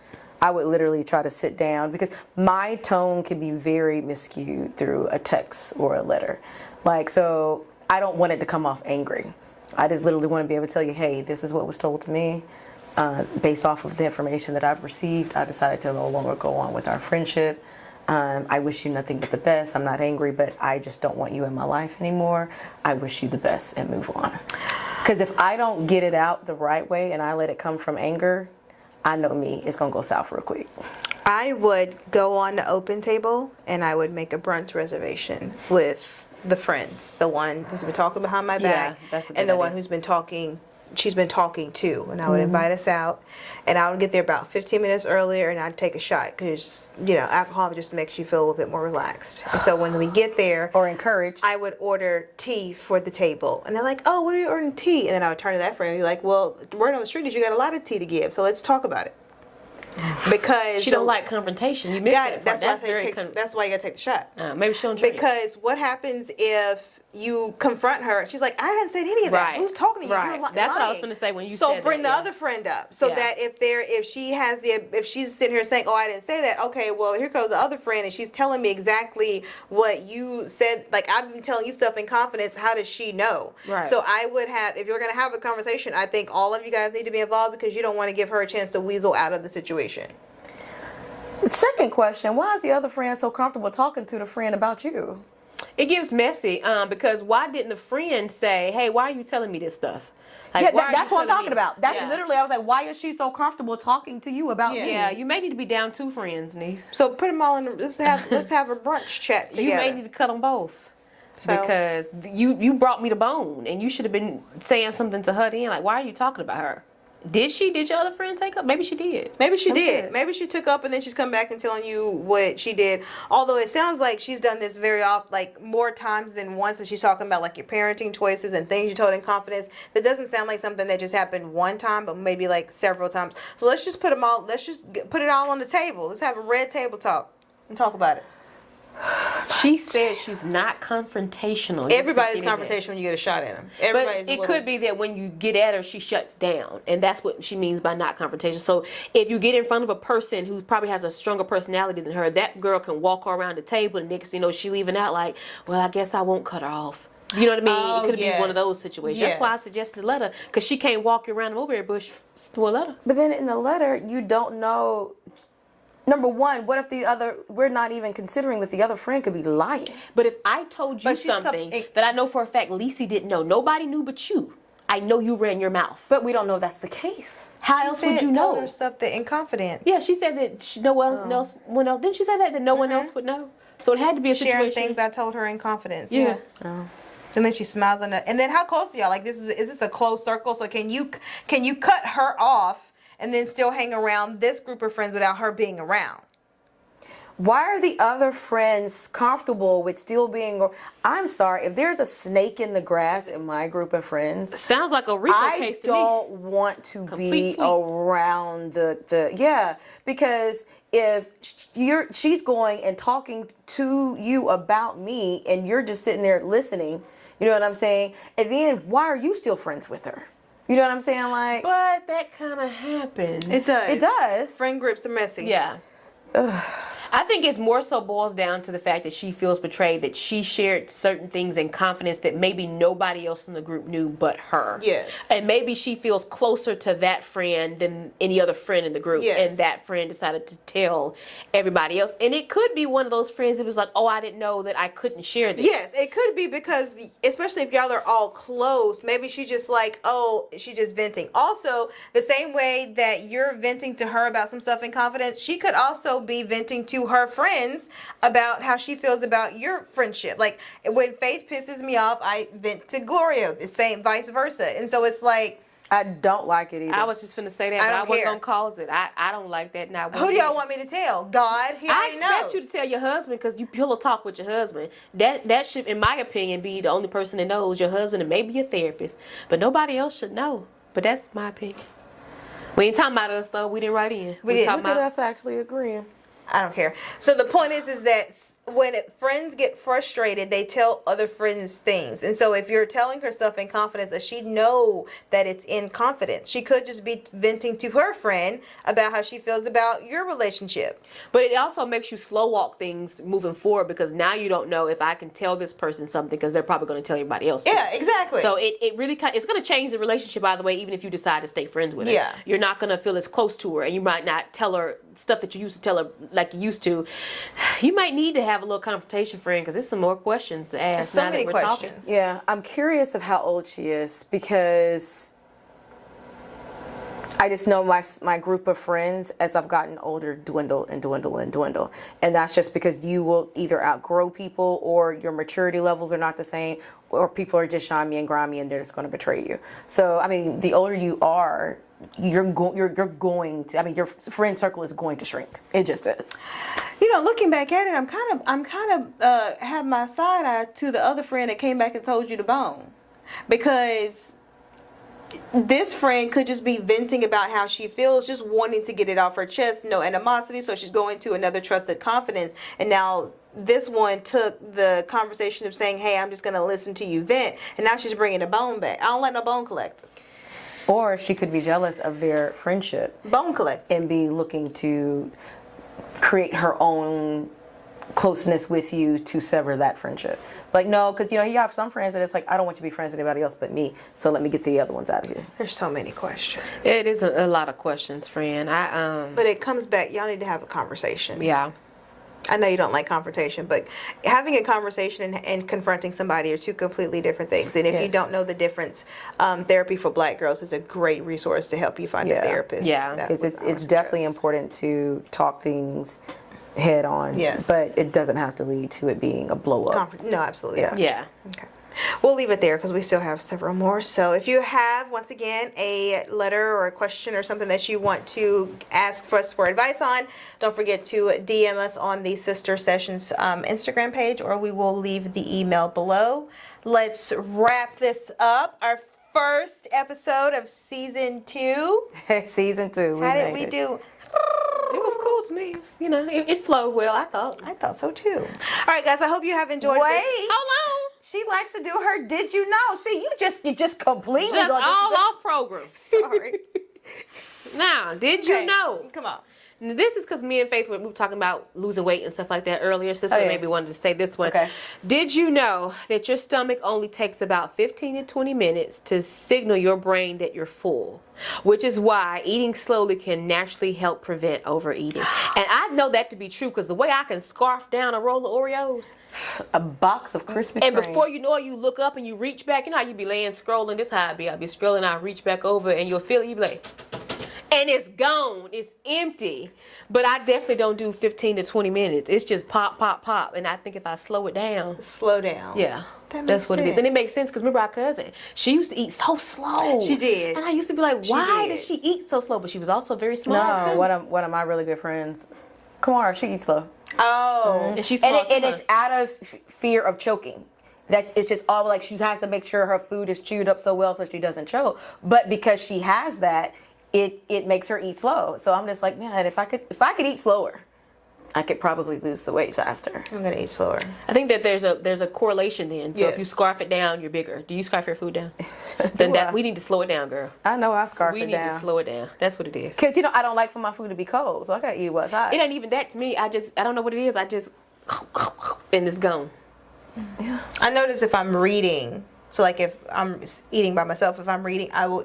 I would literally try to sit down because my tone can be very miscued through a text or a letter. Like, so I don't want it to come off angry. I just literally want to be able to tell you, hey, this is what was told to me. Based off of the information that I've received, I decided to no longer go on with our friendship. I wish you nothing but the best. I'm not angry, but I just don't want you in my life anymore. I wish you the best and move on. Because if I don't get it out the right way and I let it come from anger, I know me, it's going to go south real quick.
I would go on the Open Table and I would make a brunch reservation with the friends, the one who's been talking behind my back,
that's a good
and the one
idea.
who's been talking. She's been talking too, and I would invite us out, and I would get there about 15 minutes earlier, and I'd take a shot because alcohol just makes you feel a little bit more relaxed. And so when we get there,
Or encourage.
I would order tea for the table, and they're like, "Oh, what are you ordering tea?" And then I would turn to that friend and be like, "Well, the word on the street is you got a lot of tea to give, so let's talk about it." Because
She don't like confrontation. You missed
got
that
it.
part.
That's why
very
that's why you gotta take the shot.
maybe she don't drink.
Because what happens if you confront her? She's like, I hadn't said any of that.
Right.
Who's talking to you?
Right.
You're
That's what I was
lying."
gonna say when you
so
said
bring
that,
the
yeah.
other friend up, so
Yeah.
that if she's sitting here saying, "Oh, I didn't say that," okay, well here goes the other friend, and she's telling me exactly what you said. Like, I've been telling you stuff in confidence. How does she know?
Right.
So I would have, if you're gonna have a conversation, I think all of you guys need to be involved because you don't want to give her a chance to weasel out of the situation.
Second question, why is the other friend so comfortable talking to the friend about you?
It gets messy because why didn't the friend say, "Hey, why are you telling me this stuff?" Like,
Yeah,
why are
that's
you
what I'm
telling
talking
me-
about. That's
Yeah.
literally, I was like, why is she so comfortable talking to you about me?
Yeah, you may need to be down 2 friends, niece.
So put them all in. Let's have a brunch chat together.
You may need to cut them both.
So-
Because you brought me the bone, and you should have been saying something to her then. Like, why are you talking about her? Did your other friend take up? Maybe she did.
Maybe she did.
sure.
Maybe she took up and then she's come back and telling you what she did. Although it sounds like she's done this very often, like more times than once, and she's talking about like your parenting choices and things you told in confidence. That doesn't sound like something that just happened one time, but maybe like several times. So let's just put them all. Let's just put it all on the table. Let's have a red table talk and talk about it.
She said she's not confrontational.
Everybody's
You're forgetting that.
conversation when you get a shot at them.
But
Everybody's.
it could be that when you get at her, she shuts down, and that's what she means by not confrontation. So if you get in front of a person who probably has a stronger personality than her, that girl can walk around the table, and next thing you know, she leaving out like, "Well, I guess I won't cut her off." You know what I mean?
Oh,
it could be one of
yes.
those situations. That's why I
Yes.
suggested the letter, because she can't walk you around the mulberry bush to a letter.
But then in the letter, you don't know. Number one, what if we're not even considering that the other friend could be lying?
But if I told you
But she's
something
tough-
that I know for a fact Lacey didn't know, nobody knew but you. I know you ran your mouth.
But we don't know that's the case.
How else would you
Told
know?
her stuff that in confidence.
Yeah, she said that no one else would know. Didn't she say that no one else would know? So it had to be a
Sharing
situation.
things I told her in confidence.
Yeah.
And then she smiles on it. And then how close are y'all? Like, is this a close circle? So can you cut her off and then still hang around this group of friends without her being around?
Why are the other friends comfortable with still being? I'm sorry, if there's a snake in the grass in my group of friends,
Sounds like a RICO
I
case to
don't want to
Complete
be
sweep.
around because if she's going and talking to you about me and you're just sitting there listening, you know what I'm saying? And then why are you still friends with her? You know what I'm saying? Like,
But that kind of happens.
It does.
it does.
Friend groups are messy.
Yeah. I think it's more so boils down to the fact that she feels betrayed, that she shared certain things in confidence that maybe nobody else in the group knew but her.
Yes.
And maybe she feels closer to that friend than any other friend in the group.
Yes.
And that friend decided to tell everybody else. And it could be one of those friends that was like, "Oh, I didn't know that I couldn't share this."
Yes, it could be because, especially if y'all are all close, maybe she just like, oh, she just venting. Also, the same way that you're venting to her about some stuff in confidence, she could also be venting to her friends about how she feels about your friendship. Like, when Faith pisses me off, I vent to Gloria. The same, vice versa. And so it's like,
I don't like it either.
I was just finna say that,
I
but I
don't
wasn't
care.
gonna cause it. I don't like that. Now,
who do y'all want me to tell? God, he
I
already
expect
knows.
you to tell your husband, because you pillow talk with your husband. That should, in my opinion, be the only person that knows, your husband and maybe your therapist. But nobody else should know. But that's my opinion. We ain't talking about us though. We didn't write in.
We didn't.
talking
Look at
about
us actually agreeing.
I don't care. So the point is that when friends get frustrated, they tell other friends things. And so if you're telling her stuff in confidence, that she know that it's in confidence. She could just be venting to her friend about how she feels about your relationship.
But it also makes you slow walk things moving forward, because now you don't know if I can tell this person something, because they're probably going to tell everybody else too.
Yeah, exactly.
So it really it's going to change the relationship, by the way, even if you decide to stay friends with her.
Yeah.
You're not going to feel as close to her, and you might not tell her stuff that you used to tell her like you used to. You might need to have a little confrontation, friend, because there's some more questions to ask.
So
now
many
that we're
questions.
talking.
Yeah, I'm curious of how old she is, because I just know my group of friends, as I've gotten older, dwindle and dwindle and dwindle. And that's just because you will either outgrow people, or your maturity levels are not the same, or people are just shymy and grimy and they're just going to betray you. So, I mean, the older you are, you're going to, I mean, your friend circle is going to shrink. It just is.
You know, looking back at it, I'm kind of have my side eye to the other friend that came back and told you the bone, because this friend could just be venting about how she feels, just wanting to get it off her chest, no animosity. So she's going to another trusted confidence, and now this one took the conversation of saying, "Hey, I'm just going to listen to you vent," and now she's bringing the bone back. I don't like no bone collector.
Or she could be jealous of their friendship
Bone collector.
and be looking to create her own closeness with you to sever that friendship. Like, no, because, you know, you have some friends that it's like, I don't want you to be friends with anybody else but me, so let me get the other ones out of here.
There's so many questions.
It is a lot of questions, friend.
But it comes back, y'all need to have a conversation.
Yeah.
I know you don't like confrontation, but having a conversation and confronting somebody are two completely different things. And if you
Yes.
don't know the difference, Therapy for Black Girls is a great resource to help you find a
Yeah.
therapist.
Yeah.
That
Because
was
it's
ours.
definitely important to talk things head on.
Yes.
But it doesn't have to lead to it being a blow up.
No, absolutely.
Yeah.
not.
Yeah.
Okay. We'll leave it there because we still have several more. So if you have, once again, a letter or a question or something that you want to ask for us for advice on, don't forget to DM us on the Sister Sessions Instagram page, or we will leave the email below. Let's wrap this up. Our first episode of season 2.
Season 2.
How did
made
we
it.
do?
It was cool to me. It was, you know, it flowed well, I thought.
I thought so too. All right, guys. I hope you have enjoyed
Wait.
this.
Hold
She likes to do her did you know. See, you just completely
on. Just
gonna-
all off program.
Sorry.
Now, did
Okay,
you know?
Come on.
This is because me and Faith were talking about losing weight and stuff like that earlier. So this
Oh,
one
yes.
maybe wanted to say this one.
Okay.
Did you know that your stomach only takes about 15 to 20 minutes to signal your brain that you're full? Which is why eating slowly can naturally help prevent overeating. And I know that to be true because the way I can scarf down a roll of Oreos,
a box of Krispy
and
Kreme.
before you know it, you look up and you reach back. You know how you be laying scrolling? This how I be. I be scrolling, I reach back over, and you'll feel it. You be like, and it's gone. It's empty. But I definitely don't do 15 to 20 minutes. It's just pop, pop, pop. And I think if I slow it down,
Slow down.
yeah,
That
that's
makes
what it is.
sense.
And it makes sense because remember our cousin, she used to eat so slow.
She did.
And I used to be like,
She
why
did.
does she eat so slow? But she was also very small
No,
too.
one of my really good friends, Kamara, she eats slow.
Oh.
And she's
And,
small
and
too,
it's
huh?
out of fear of choking. It's just all like she has to make sure her food is chewed up so well so she doesn't choke. But because she has that, it makes her eat slow. So I'm just like, man, if I could eat slower, I could probably lose the weight faster.
I'm gonna eat slower.
I think that there's a correlation then. So if you
Yes.
scarf it down, you're bigger. Do you scarf your food down? Then that we need to slow it down, girl.
I know I scarf
We
it
need to
down.
slow it down. That's what it is.
Cause I don't like for my food to be cold, so I gotta eat what's hot.
It ain't even that to me. I don't know what it is. I just and it's gone.
I notice if I'm reading, so like if I'm eating by myself, if I'm reading, I will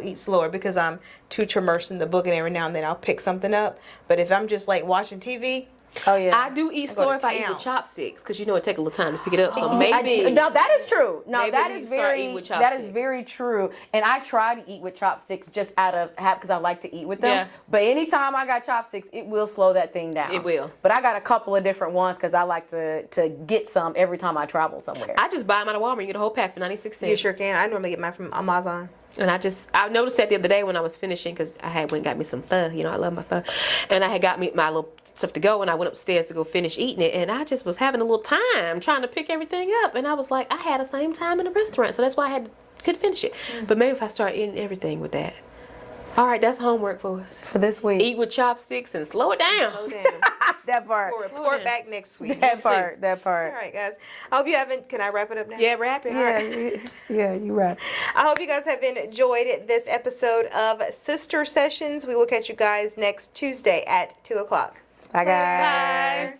eat slower because I'm too immersed in the book, and every now and then I'll pick something up. But if I'm just like watching TV,
Oh yeah.
I do eat
go
slower
to
if I eat
town.
with chopsticks because you know it take a little time to pick it up. So
I
maybe
do- no, that is true. No,
maybe
that
we
is
start
very
eating with
that is
chopsticks.
very true. And I try to eat with chopsticks just out of habit because I like to eat with them.
Yeah.
But anytime I got chopsticks, it will slow that thing down.
It will.
But I got a couple of different ones because I like to get some every time I travel somewhere.
I just buy them at Walmart and get a whole pack for 96 cents.
you sure can. I normally get mine from Amazon.
And I noticed that the other day when I was finishing because I had went and got me some pho. You know, I love my pho. And I had got me my little stuff to go and I went upstairs to go finish eating it. And I just was having a little time trying to pick everything up. And I was like, I had the same time in the restaurant. So that's why I could finish it. But maybe if I start eating everything with that. All right, that's homework for us.
For this week.
Eat with chopsticks and slow it down.
Slow down.
That part.
We'll report back next week.
That part. That part.
All right, guys. I hope you haven't. Can I wrap it up now?
Yeah, wrap it.
Yeah, you right.
I hope you guys have enjoyed this episode of Sister Sessions. We will catch you guys next Tuesday at 2:00.
Bye, guys.
Bye.